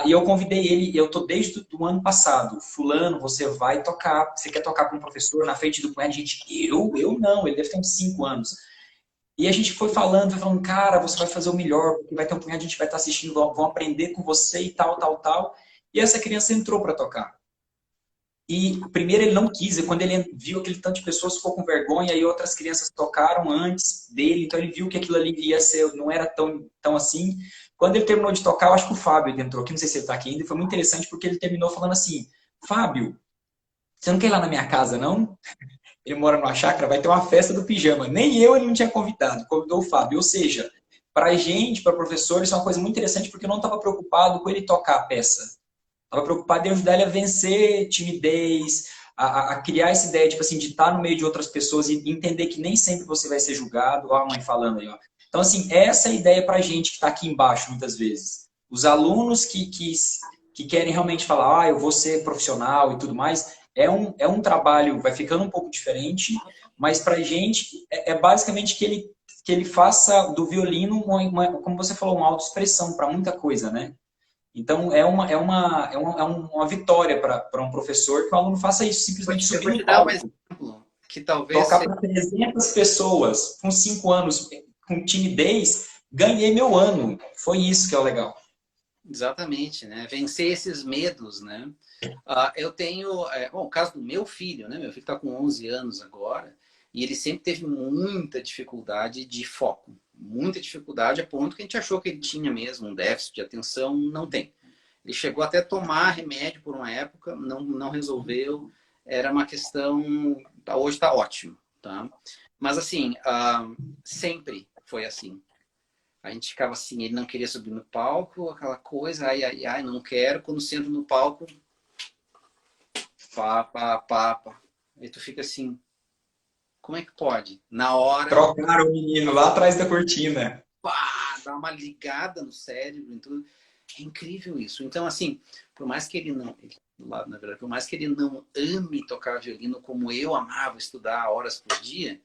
E eu convidei ele, eu tô desde o ano passado. Fulano, você vai tocar, você quer tocar com um professor na frente do cunhado? Gente, eu não, ele deve ter uns 5 anos. E a gente foi falando, cara, você vai fazer o melhor, porque vai ter um punhado de gente vai estar assistindo, vão aprender com você e tal, tal, tal. E essa criança entrou para tocar. E primeiro ele não quis, e quando ele viu aquele tanto de pessoas, ficou com vergonha, e outras crianças tocaram antes dele, então ele viu que aquilo ali ia ser, não era tão assim. Quando ele terminou de tocar, eu acho que o Fábio entrou aqui, não sei se ele está aqui ainda, e foi muito interessante porque ele terminou falando assim: Fábio, você não quer ir lá na minha casa, não? Ele mora numa chácara, vai ter uma festa do pijama. Nem eu ele não tinha convidado, convidou o Fábio. Ou seja, para a gente, para professores, isso é uma coisa muito interessante porque eu não estava preocupado com ele tocar a peça. Estava preocupado em ajudar ele a vencer timidez, a criar essa ideia tipo assim, de estar no meio de outras pessoas e entender que nem sempre você vai ser julgado. Ó, a mãe falando aí. Ó. Então, assim, essa é a ideia para a gente que está aqui embaixo, muitas vezes. Os alunos que querem realmente falar, eu vou ser profissional e tudo mais, é um trabalho, vai ficando um pouco diferente, mas para a gente é basicamente que ele faça do violino, como você falou, uma autoexpressão para muita coisa, né? Então, é uma vitória para um professor que o aluno faça isso, simplesmente Eu subir vou te no dar um palco, exemplo que talvez tocar seja... para 300 pessoas com 5 anos, com timidez, ganhei meu ano. Foi isso que é o legal. Exatamente, né? Vencer esses medos, né? Eu tenho, bom, o caso do meu filho, né? Meu filho está com 11 anos agora e ele sempre teve muita dificuldade de foco, muita dificuldade a ponto que a gente achou que ele tinha mesmo um déficit de atenção, não tem. Ele chegou até a tomar remédio por uma época, não resolveu, era uma questão, hoje está ótimo, tá? Mas assim, sempre foi assim. A gente ficava assim, ele não queria subir no palco, aquela coisa, ai, ai, ai, não quero. Quando senta no palco, pá, pá, pá, pá. Aí tu fica assim, como é que pode? Na hora, Trocaram o menino lá atrás da cortina. pá, dá uma ligada no cérebro e tudo. É incrível isso. Então, assim, por mais que ele não, lá, na verdade, por mais que ele não ame tocar violino como eu amava estudar horas por dia,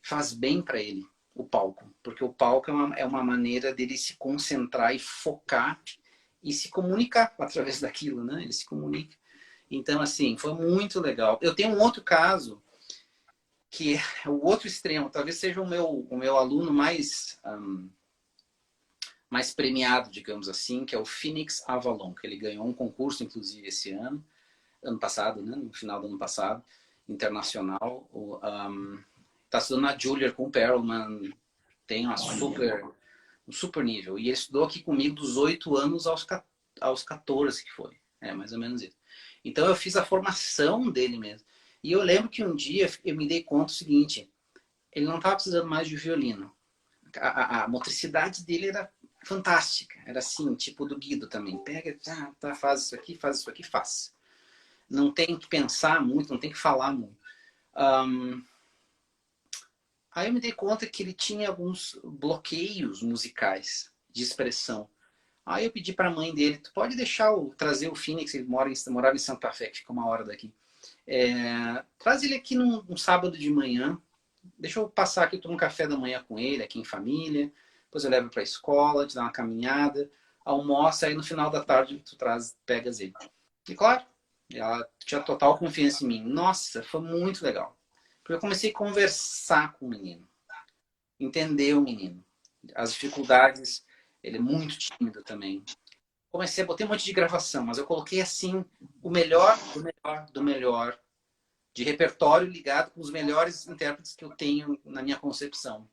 faz bem para ele o palco, porque o palco é uma maneira dele se concentrar e focar e se comunicar através daquilo, né? Ele se comunica. Então, assim, foi muito legal. Eu tenho um outro caso que é o outro extremo, talvez seja o meu aluno mais premiado, digamos assim, que é o Phoenix Avalon, que ele ganhou um concurso, inclusive, esse ano passado, né? No final do ano passado, internacional. Está estudando na Juilliard com o Perelman, tem um super nível. E ele estudou aqui comigo dos 8 anos aos 14, que foi. É, mais ou menos isso. Então eu fiz a formação dele mesmo. E eu lembro que um dia eu me dei conta do seguinte, ele não estava precisando mais de violino. A motricidade dele era fantástica. Era assim, tipo do Guido também. Pega, faz isso aqui, faz isso aqui, faz. Não tem que pensar muito, não tem que falar muito. Aí eu me dei conta que ele tinha alguns bloqueios musicais de expressão. Aí eu pedi para a mãe dele, tu pode trazer o Phoenix, ele morava em Santa Fé, que fica uma hora daqui. Traz ele aqui num sábado de manhã, deixa eu passar aqui, eu tomo um café da manhã com ele, aqui em família, depois eu levo para a escola, te dá uma caminhada, almoça, aí no final da tarde tu pegas ele. E claro, ela tinha total confiança em mim. Nossa, foi muito legal. Porque eu comecei a conversar com o menino, entender o menino, as dificuldades, ele é muito tímido também. Botei um monte de gravação, mas eu coloquei assim o melhor do melhor do melhor de repertório ligado com os melhores intérpretes que eu tenho na minha concepção.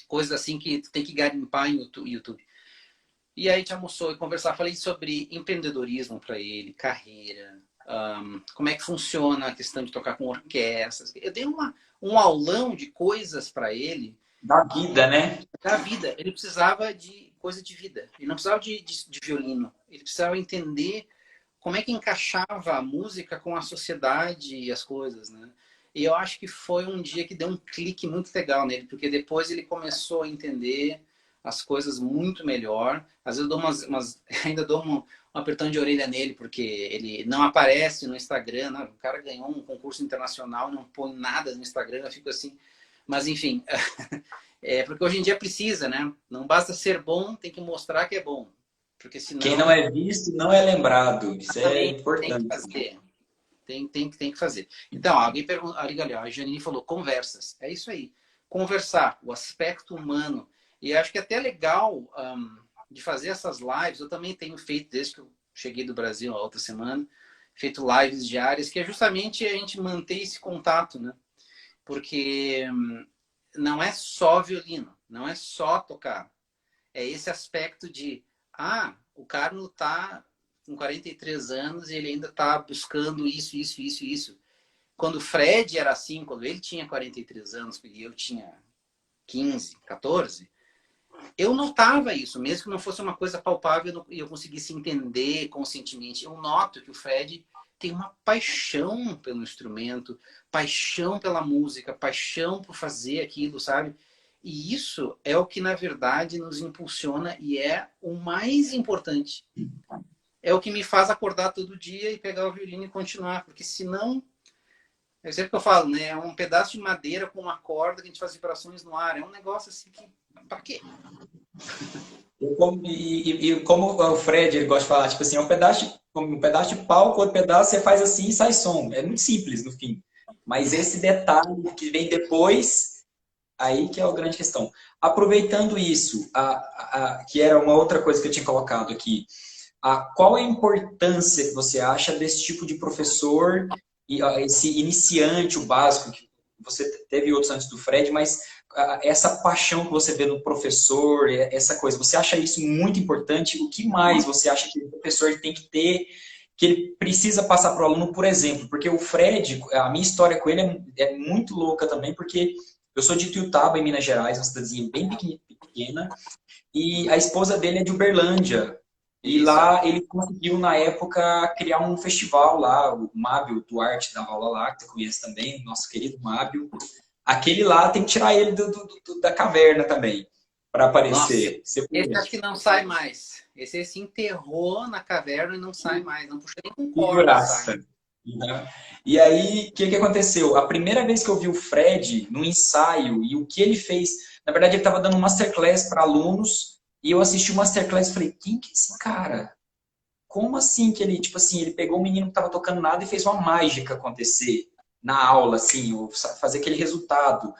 Coisas assim que tu tem que garimpar em YouTube. E aí a gente almoçou e conversar, falei sobre empreendedorismo para ele, carreira, como é que funciona a questão de tocar com orquestras. Eu dei um aulão de coisas para ele Da vida, né? da vida. Ele precisava de coisa de vida. Ele não precisava de violino. Ele precisava entender como é que encaixava a música com a sociedade e as coisas, né? E eu acho que foi um dia que deu um clique muito legal nele, porque depois ele começou a entender as coisas muito melhor. Às vezes eu dou ainda dou um apertão de orelha nele, porque ele não aparece no Instagram, né? O cara ganhou um concurso internacional, não põe nada no Instagram, eu fico assim. Mas enfim, porque hoje em dia precisa, né? Não basta ser bom, tem que mostrar que é bom. Porque Quem não senão é visto não é lembrado. Isso é também tem que importante. fazer. Tem que fazer. Então, alguém perguntou, a Janine falou, conversas. É isso aí. conversar, o aspecto humano. E acho que é até legal de fazer essas lives. Eu também tenho feito, desde que eu cheguei do Brasil a outra semana, feito lives diárias, que é justamente a gente manter esse contato, né? Porque não é só violino, não é só tocar. É esse aspecto de, o Carlos está com 43 anos e ele ainda está buscando isso, isso, isso, isso. Quando o Fred era assim, quando ele tinha 43 anos e eu tinha 15, 14, eu notava isso, mesmo que não fosse uma coisa palpável e eu conseguisse entender conscientemente. Eu noto que o Fred tem uma paixão pelo instrumento, paixão pela música, paixão por fazer aquilo, sabe? E isso é o que, na verdade, nos impulsiona e é o mais importante. É o que me faz acordar todo dia e pegar o violino e continuar, porque senão, é sempre que eu falo, né? É um pedaço de madeira com uma corda que a gente faz vibrações no ar. É um negócio assim que... Pra quê? Como o Fred ele gosta de falar, tipo assim, é um pedaço de pau, com outro pedaço você faz assim e sai som. É muito simples no fim. Mas esse detalhe que vem depois, aí que é a grande questão. Aproveitando isso, que era uma outra coisa que eu tinha colocado aqui, qual é a importância que você acha desse tipo de professor, e esse iniciante, o básico, que você teve outros antes do Fred, mas essa paixão que você vê no professor, essa coisa, você acha isso muito importante? O que mais você acha que o professor tem que ter, que ele precisa passar para o aluno, por exemplo? Porque o Fred, a minha história com ele é muito louca também, porque eu sou de Ituiutaba, em Minas Gerais, uma cidadezinha bem pequena, e a esposa dele é de Uberlândia. E Isso. lá ele conseguiu, na época, criar um festival lá, o Mábio Duarte da aula lá, que você conhece também, nosso querido Mábio. Aquele lá tem que tirar ele da caverna também, para Nossa, aparecer. Você esse acho conhece? que não sai mais. Esse se enterrou na caverna e não sai mais. Não puxa nem com corda, sai. Figuraça. Uhum. E aí, o que aconteceu? A primeira vez que eu vi o Fred no ensaio e o que ele fez, na verdade, ele estava dando um masterclass para alunos e eu assisti o masterclass e falei, quem que é esse cara? Como assim que ele, tipo assim, ele pegou um menino que estava tocando nada e fez uma mágica acontecer na aula, assim, ou fazer aquele resultado.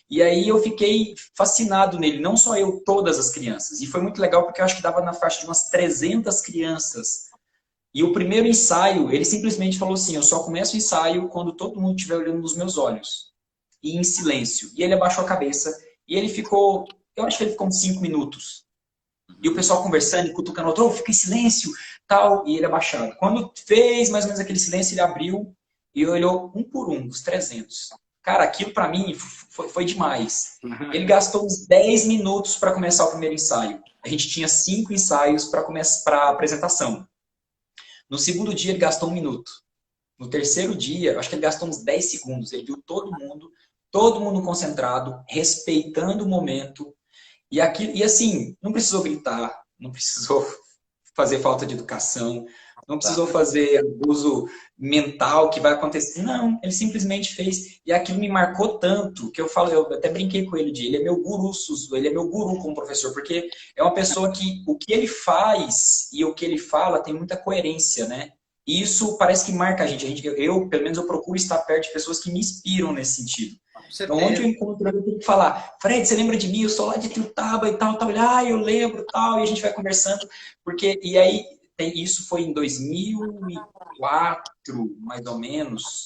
E aí eu fiquei fascinado nele, não só eu, todas as crianças. E foi muito legal porque eu acho que dava na faixa de umas 300 crianças. E o primeiro ensaio, ele simplesmente falou assim, eu só começo o ensaio quando todo mundo estiver olhando nos meus olhos. E em silêncio. E ele abaixou a cabeça e ele ficou, eu acho que ele ficou uns 5 minutos. E o pessoal conversando e cutucando o outro, oh, fica em silêncio, tal, e ele abaixado. Quando fez mais ou menos aquele silêncio, ele abriu e olhou um por um, os 300. Cara, aquilo para mim foi demais. Ele gastou uns 10 minutos para começar o primeiro ensaio. A gente tinha 5 ensaios para começar a apresentação. No segundo dia, ele gastou 1 minuto. No terceiro dia, acho que ele gastou uns 10 segundos. Ele viu todo mundo concentrado, respeitando o momento, e assim, não precisou gritar, não precisou fazer falta de educação, não Tá. precisou fazer abuso mental que vai acontecer. Não, ele simplesmente fez. E aquilo me marcou tanto que eu falo, eu até brinquei com ele de ele é meu guru, ele é meu guru como professor, porque é uma pessoa que o que ele faz e o que ele fala tem muita coerência, né? E isso parece que marca a gente. Eu, pelo menos, eu procuro estar perto de pessoas que me inspiram nesse sentido. Com Então, onde eu certeza. encontro ele, eu tenho que falar, Fred, você lembra de mim? Eu sou lá de Ituiutaba e tal, tal. Ele, eu lembro, tal. E a gente vai conversando. E aí, isso foi em 2004, mais ou menos.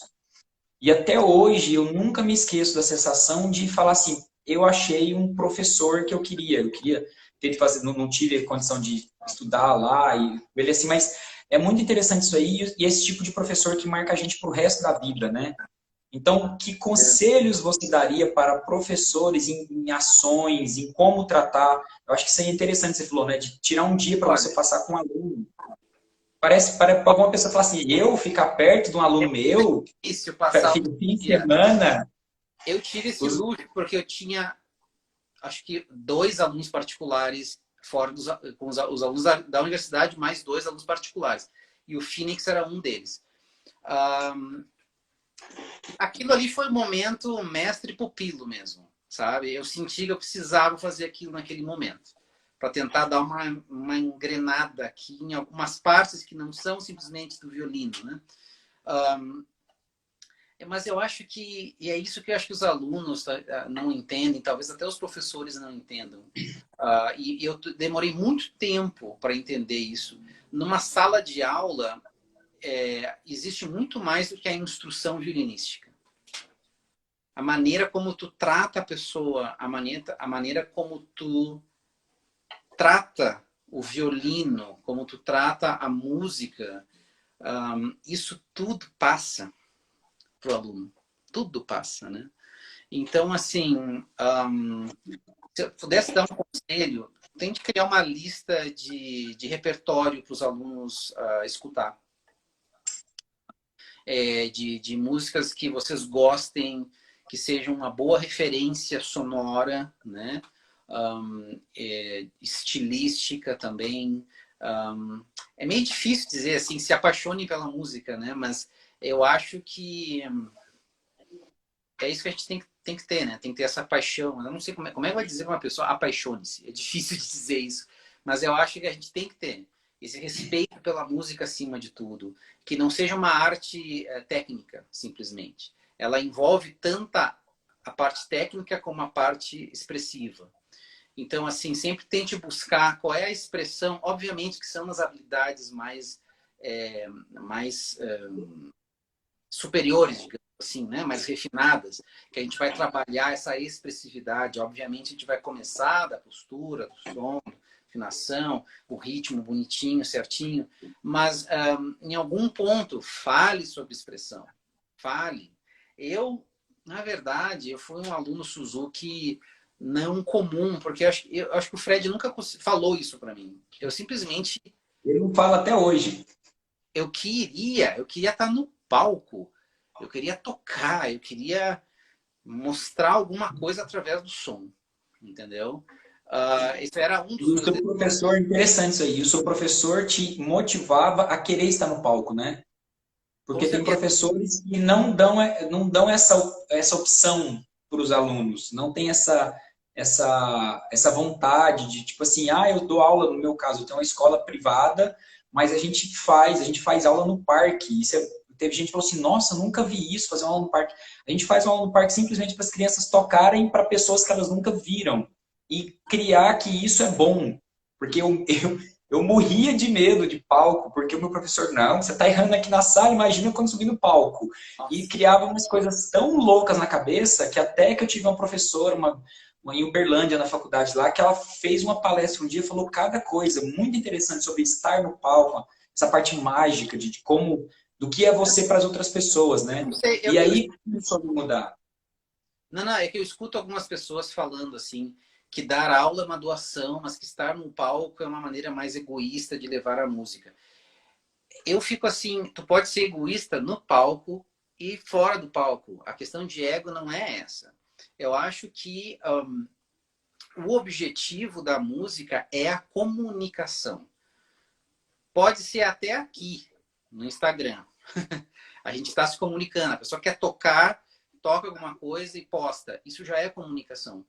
E até hoje, eu nunca me esqueço da sensação de falar assim, eu achei um professor que eu queria. Eu queria ter fazer, não tive condição de estudar lá e ele assim, mas é muito interessante isso aí e esse tipo de professor que marca a gente pro resto da vida, né? Então, que conselhos você daria para professores em ações, em como tratar? Eu acho que isso é interessante, você falou, né? De tirar um dia para você Olha, passar com um aluno. Parece para alguma pessoa falar assim, eu ficar perto de um é aluno muito meu, difícil passar o fim de dia. semana. Eu tive esse Os... luxo porque eu tinha, acho que, 2 alunos particulares fora com os alunos da universidade, mais 2 alunos particulares. E o Phoenix era um deles. Aquilo ali foi um momento mestre-pupilo mesmo, sabe? Eu senti que eu precisava fazer aquilo naquele momento, para tentar dar uma engrenada aqui em algumas partes que não são simplesmente do violino, né? Mas eu acho que, e é isso que eu acho que os alunos não entendem, talvez até os professores não entendam. E eu demorei muito tempo para entender isso. Numa sala de aula, existe muito mais do que a instrução violinística. A maneira como tu trata a pessoa, a maneira como tu trata o violino, como tu trata a música, isso tudo passa para o aluno. Tudo passa, né? Então, assim, se eu pudesse dar um conselho, tente criar uma lista de repertório para os alunos escutar. De músicas que vocês gostem, que sejam uma boa referência sonora, né? Estilística também. É meio difícil dizer assim, se apaixone pela música, né? Mas eu acho que é isso que a gente tem que ter, né? Tem que ter essa paixão. Eu não sei como é que vai dizer pra uma pessoa apaixone-se. É difícil de dizer isso. Mas eu acho que a gente tem que ter esse respeito pela música acima de tudo. Que não seja uma arte técnica, simplesmente. Ela envolve tanta a parte técnica como a parte expressiva. Então, assim, sempre tente buscar qual é a expressão. Obviamente que são as habilidades mais superiores, digamos assim, né? Mais refinadas, que a gente vai trabalhar essa expressividade. Obviamente, a gente vai começar da postura, do som, afinação, o ritmo bonitinho, certinho, mas em algum ponto, fale sobre expressão. Fale. Na verdade, eu fui um aluno Suzuki não comum, porque eu acho que o Fred nunca falou isso para mim. Eu simplesmente Ele não fala até hoje. eu queria estar no palco, eu queria tocar, eu queria mostrar alguma coisa através do som, entendeu? Isso era um E dos o meus seu professor, interessante isso aí, o seu professor te motivava a querer estar no palco, né? com Porque tem certeza. professores que não dão essa opção para os alunos, não tem essa vontade de, tipo assim, eu dou aula, no meu caso, eu tenho uma escola privada, mas a gente faz aula no parque. Teve gente que falou assim, nossa, nunca vi isso, fazer uma aula no parque. A gente faz uma aula no parque simplesmente para as crianças tocarem para pessoas que elas nunca viram. E criar que isso é bom. Porque eu morria de medo de palco, porque o meu professor, não, você está errando aqui na sala, imagina quando subir no palco. E Nossa. criava umas coisas tão loucas na cabeça, que até que eu tive uma professora, uma em Uberlândia, na faculdade lá, que ela fez uma palestra um dia, falou cada coisa muito interessante sobre estar no palco, essa parte mágica de como, do que é você para as outras pessoas, Eu né? não sei, E aí começou a mudar. não, é que eu escuto algumas pessoas falando assim, que dar aula é uma doação, mas que estar no palco é uma maneira mais egoísta de levar a música. Eu fico assim, tu pode ser egoísta no palco e fora do palco. A questão de ego não é essa. Eu acho que o objetivo da música é a comunicação. Pode ser até aqui, no Instagram. A gente está se comunicando. A pessoa quer tocar, toca alguma coisa e posta. Isso já é comunicação.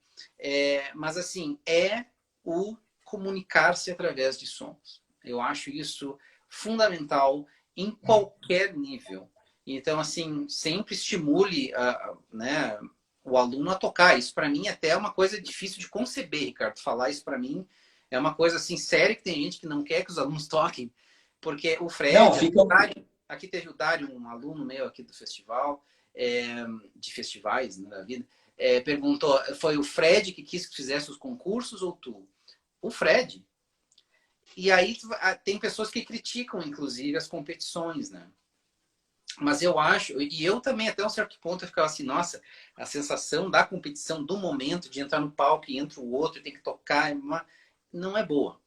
Mas, assim, é o comunicar-se através de sons. Eu acho isso fundamental em qualquer nível. Então, assim, sempre estimule né, o aluno a tocar. Isso, para mim, até é uma coisa difícil de conceber, Ricardo. Falar isso, para mim, é uma coisa, assim, séria, que tem gente que não quer que os alunos toquem. Porque o Não, Fred, fica. aqui teve o Dário, um aluno meu aqui do festival, de festivais, né, da vida, perguntou, foi o Fred que quis que fizesse os concursos ou tu? O Fred. E aí tem pessoas que criticam, inclusive, as competições, né? Mas eu acho, e eu também até um certo ponto eu ficava assim, nossa, a sensação da competição, do momento de entrar no palco e entra o outro e tem que tocar, não é boa.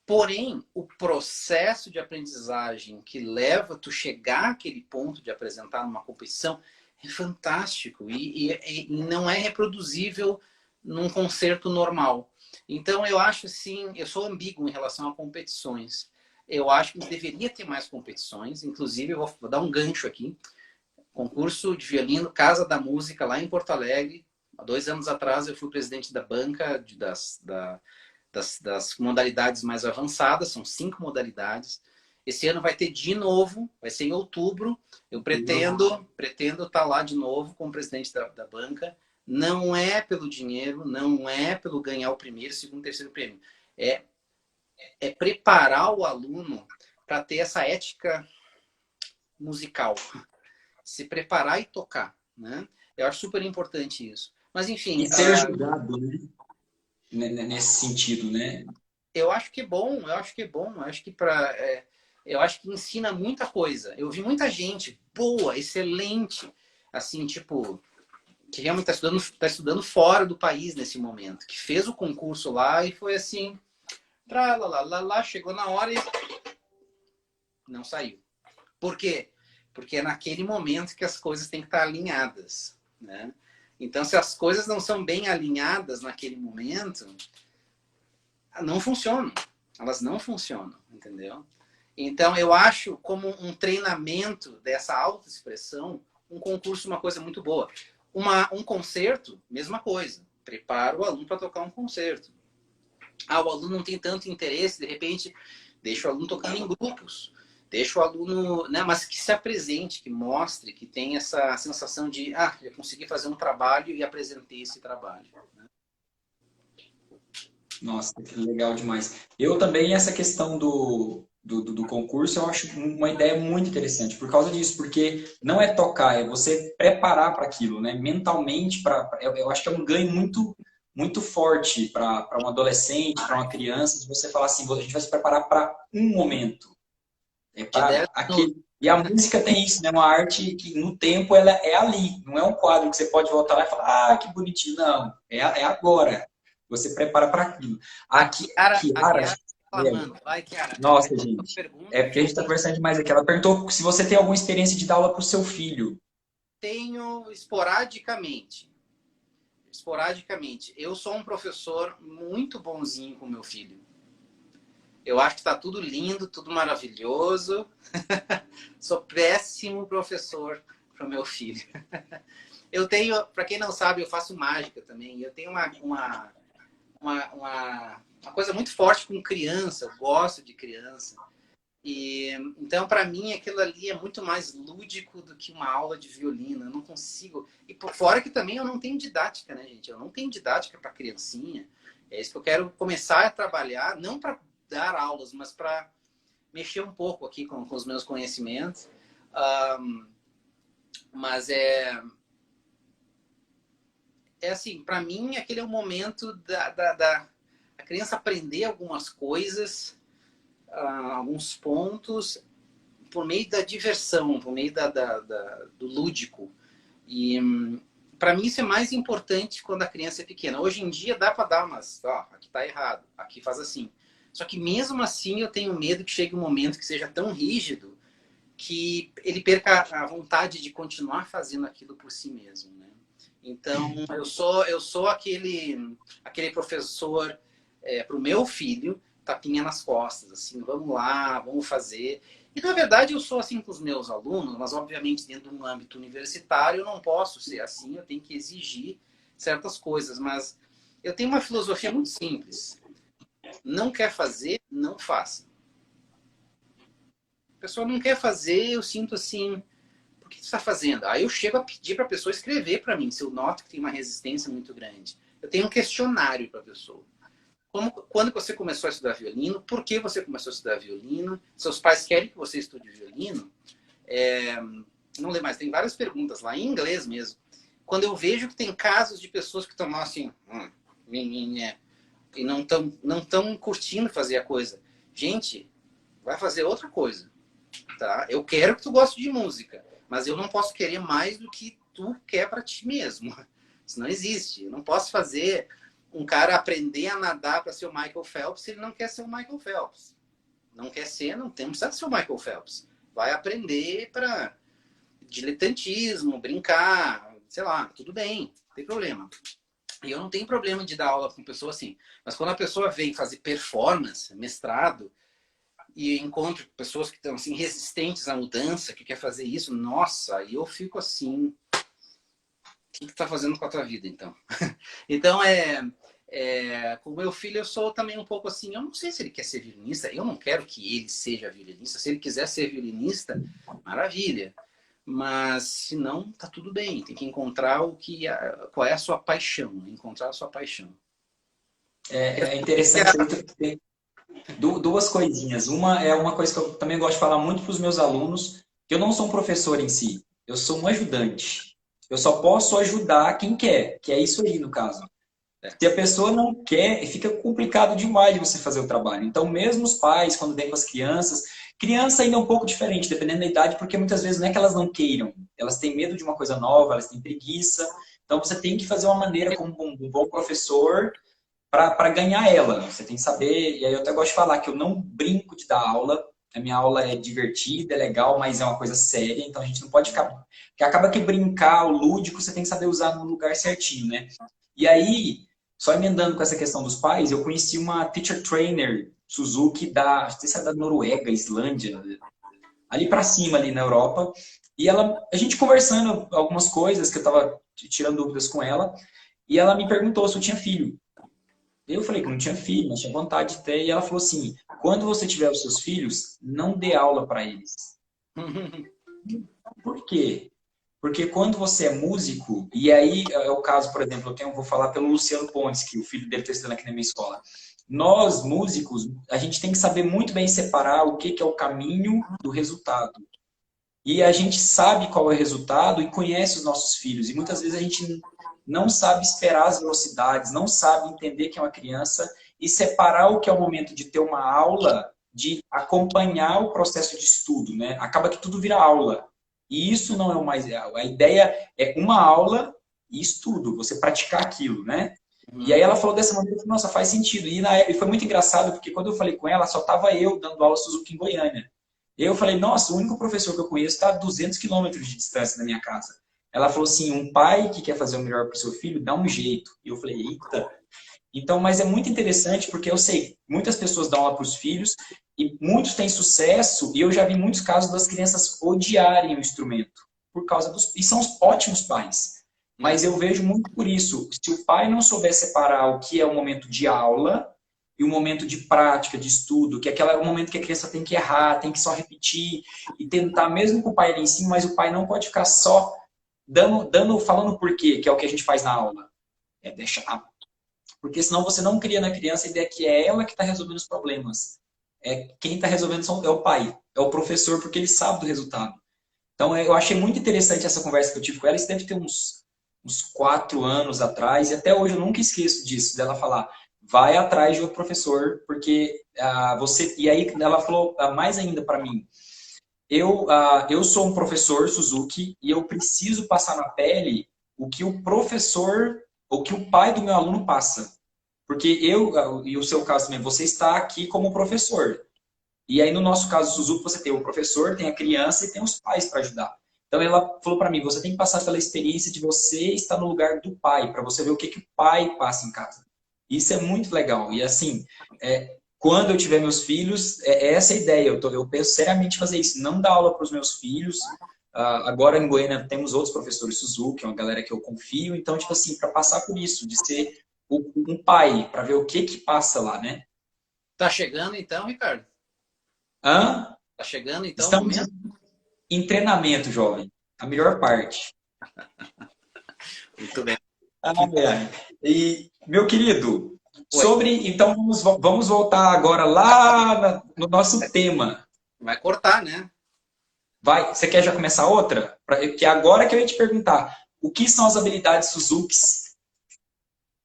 Porém, o processo de aprendizagem que leva tu chegar àquele ponto de apresentar numa competição é fantástico e não é reproduzível num concerto normal. Então, eu acho assim, eu sou ambíguo em relação a competições. Eu acho que deveria ter mais competições, inclusive eu vou dar um gancho aqui. Concurso de violino Casa da Música lá em Porto Alegre. Há 2 anos atrás eu fui presidente da banca das modalidades mais avançadas, são 5 modalidades. Esse ano vai ter de novo, vai ser em outubro. Eu pretendo estar lá de novo como presidente da banca. Não é pelo dinheiro, não é pelo ganhar o primeiro, segundo, terceiro prêmio. É, é preparar o aluno para ter essa ética musical. Se preparar e tocar, né? Eu acho super importante isso. Mas, E enfim, ser julgado, né, nesse sentido, né? eu acho que é bom, eu acho que é bom, eu acho que eu acho que ensina muita coisa. Eu vi muita gente boa, excelente, assim, tipo, que realmente tá estudando fora do país nesse momento, que fez o concurso lá e foi assim, lá, chegou na hora e não saiu. Por quê? Porque é naquele momento que as coisas têm que estar alinhadas, né? Então, se as coisas não são bem alinhadas naquele momento, não funcionam. Elas não funcionam, entendeu? Então, eu acho como um treinamento dessa autoexpressão, um concurso uma coisa muito boa. Um concerto, mesma coisa. Prepara o aluno para tocar um concerto. Ah, o aluno não tem tanto interesse, de repente, deixa o aluno tocando em grupos. Deixa o aluno, né, mas que se apresente, que mostre, que tenha essa sensação de, eu consegui fazer um trabalho e apresentei esse trabalho. Nossa, que legal demais. Eu também, essa questão do concurso, eu acho uma ideia muito interessante por causa disso, porque não é tocar, é você preparar para aquilo, né? Mentalmente, eu acho que é um ganho muito forte para um adolescente, para uma criança, de você falar assim, a gente vai se preparar para um momento, é De para 10 aquele. minutos. E a música tem isso, né? Uma arte que no tempo ela é ali, não é um quadro que você pode voltar lá e falar, que bonitinho, não, é agora. Você prepara para aquilo. A Kiara, Chiara tá reclamando. Vai, Chiara. nossa, Responde a gente. pergunta É que porque a eu gente está conversando demais aqui. Ela perguntou se você tem alguma experiência de dar aula para o seu filho. tenho esporadicamente. Esporadicamente. Eu sou um professor muito bonzinho com meu filho. Eu acho que está tudo lindo, tudo maravilhoso. Sou péssimo professor para o meu filho. Eu tenho, para quem não sabe, eu faço mágica também. Eu tenho uma coisa muito forte com criança. Eu gosto de criança. E então, para mim, aquilo ali é muito mais lúdico do que uma aula de violino. Eu não consigo. E por fora que também eu não tenho didática, né, gente? Eu não tenho didática para criancinha. É isso que eu quero começar a trabalhar, não para dar aulas, mas para mexer um pouco aqui com os meus conhecimentos. Mas é assim, para mim, aquele é o momento da a criança aprender algumas coisas, alguns pontos, por meio da diversão, por meio do lúdico. E para mim isso é mais importante quando a criança é pequena. Hoje em dia dá para dar umas, aqui tá errado, aqui faz assim. Só que mesmo assim eu tenho medo que chegue um momento que seja tão rígido que ele perca a vontade de continuar fazendo aquilo por si mesmo, né? Então eu sou aquele professor para o meu filho, tapinha nas costas, assim, vamos lá, vamos fazer. E, na verdade, eu sou assim com os meus alunos, mas, obviamente, dentro de um âmbito universitário, eu não posso ser assim, eu tenho que exigir certas coisas. Mas eu tenho uma filosofia muito simples. Não quer fazer, não faça. A pessoa não quer fazer, eu sinto assim, por que você está fazendo? Aí eu chego a pedir para a pessoa escrever para mim, se eu noto que tem uma resistência muito grande. Eu tenho um questionário para a pessoa. Quando você começou a estudar violino? Por que você começou a estudar violino? Seus pais querem que você estude violino? Não lembro mais, tem várias perguntas lá, em inglês mesmo. Quando eu vejo que tem casos de pessoas que estão lá assim, e não tão curtindo fazer a coisa. Gente, vai fazer outra coisa, tá? Eu quero que tu goste de música, mas eu não posso querer mais do que tu quer para ti mesmo. Isso não existe. Eu não posso fazer um cara aprender a nadar para ser o Michael Phelps se ele não quer ser o Michael Phelps. Não quer ser, não precisa ser o Michael Phelps. Vai aprender para diletantismo, brincar, sei lá, tudo bem, não tem problema. E eu não tenho problema de dar aula com pessoa assim. Mas quando a pessoa vem fazer performance, mestrado, e encontro pessoas que estão assim, resistentes à mudança, que quer fazer isso, nossa, aí eu fico assim, o que tu tá fazendo com a tua vida, então? Então, Com o meu filho, eu sou também um pouco assim, eu não sei se ele quer ser violinista, eu não quero que ele seja violinista. Se ele quiser ser violinista, maravilha. Mas se não, tá tudo bem. Tem que encontrar qual é a sua paixão, né? Encontrar a sua paixão. É interessante ter duas coisinhas. Uma é uma coisa que eu também gosto de falar muito para os meus alunos, que eu não sou um professor em si, eu sou um ajudante. Eu só posso ajudar quem quer, que é isso aí no caso. Se a pessoa não quer, fica complicado demais de você fazer o trabalho. Então, mesmo os pais, quando vêm com as crianças, criança ainda é um pouco diferente, dependendo da idade, porque muitas vezes não é que elas não queiram, elas têm medo de uma coisa nova, elas têm preguiça. Então, você tem que fazer uma maneira como um bom professor para ganhar ela. Você tem que saber, e aí eu até gosto de falar que eu não brinco de dar aula, a minha aula é divertida, é legal, mas é uma coisa séria, então a gente não pode ficar. Porque acaba que brincar, o lúdico, você tem que saber usar no lugar certinho, né? E aí, só emendando com essa questão dos pais, eu conheci uma teacher trainer Suzuki acho que é da Noruega, Islândia, ali para cima, ali na Europa. E a gente conversando algumas coisas que eu estava tirando dúvidas com ela, e ela me perguntou se eu tinha filho. Eu falei que não tinha filho, mas tinha vontade de ter. E ela falou assim: quando você tiver os seus filhos, não dê aula para eles. Por quê? Porque quando você é músico, e aí é o caso, por exemplo, vou falar pelo Luciano Pontes, que o filho dele está estudando aqui na minha escola. Nós, músicos, a gente tem que saber muito bem separar o que é o caminho do resultado. E a gente sabe qual é o resultado e conhece os nossos filhos. E muitas vezes a gente não sabe esperar as velocidades, não sabe entender que é uma criança e separar o que é o momento de ter uma aula, de acompanhar o processo de estudo, né? Acaba que tudo vira aula. E isso não é o mais real. A ideia é uma aula e estudo, você praticar aquilo, né? E aí ela falou dessa maneira, eu falei, nossa, faz sentido. E foi muito engraçado, porque quando eu falei com ela, só tava eu dando aula Suzuki em Goiânia. Eu falei, nossa, o único professor que eu conheço está a 200 quilômetros de distância da minha casa. Ela falou assim, um pai que quer fazer o melhor para o seu filho, dá um jeito. E eu falei, eita. Então, mas é muito interessante porque eu sei, muitas pessoas dão aula para os filhos e muitos têm sucesso e eu já vi muitos casos das crianças odiarem o instrumento por causa dos... E são os ótimos pais. Mas eu vejo muito por isso. Se o pai não souber separar o que é o momento de aula e o momento de prática, de estudo, que é o momento que a criança tem que errar, tem que só repetir e tentar, mesmo com o pai ali em cima, mas o pai não pode ficar só falando por quê, que é o que a gente faz na aula. É deixar. Porque senão você não cria na criança a ideia que é ela que está resolvendo os problemas. Quem está resolvendo é o pai, é o professor, porque ele sabe do resultado. Então, eu achei muito interessante essa conversa que eu tive com ela. Isso deve ter uns 4 anos atrás, e até hoje eu nunca esqueço disso, dela falar, vai atrás de outro professor, porque você... E aí ela falou mais ainda para mim, eu sou um professor Suzuki e eu preciso passar na pele o que o professor, o que o pai do meu aluno passa. Porque e o seu caso também, você está aqui como professor. E aí, no nosso caso, Suzuki, você tem o professor, tem a criança e tem os pais para ajudar. Então, ela falou para mim, você tem que passar pela experiência de você estar no lugar do pai, para você ver o que o pai passa em casa. Isso é muito legal. E assim, quando eu tiver meus filhos, é essa a ideia. Eu penso seriamente em fazer isso. Não dar aula para os meus filhos. Agora em Goiânia temos outros professores Suzuki, uma galera que eu confio. Então, tipo assim, para passar por isso, de ser um pai, para ver o que passa lá, né? Tá chegando então, Ricardo? Hã? Tá chegando então o Estamos momento? em treinamento, jovem. A melhor parte. Muito bem. E, meu querido, Oi. então vamos voltar agora lá no nosso tema. Vai cortar, né? Você quer já começar outra? Que agora que eu ia te perguntar, o que são as habilidades Suzuki?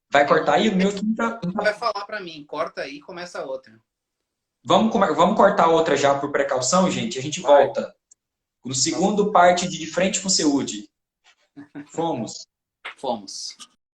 Vai cortar aí? O meu aqui tá... Vai falar para mim, corta aí e começa outra. Vamos cortar outra já por precaução, gente. A gente Vai. volta. No segundo parte de frente com o Seude. Fomos. Fomos.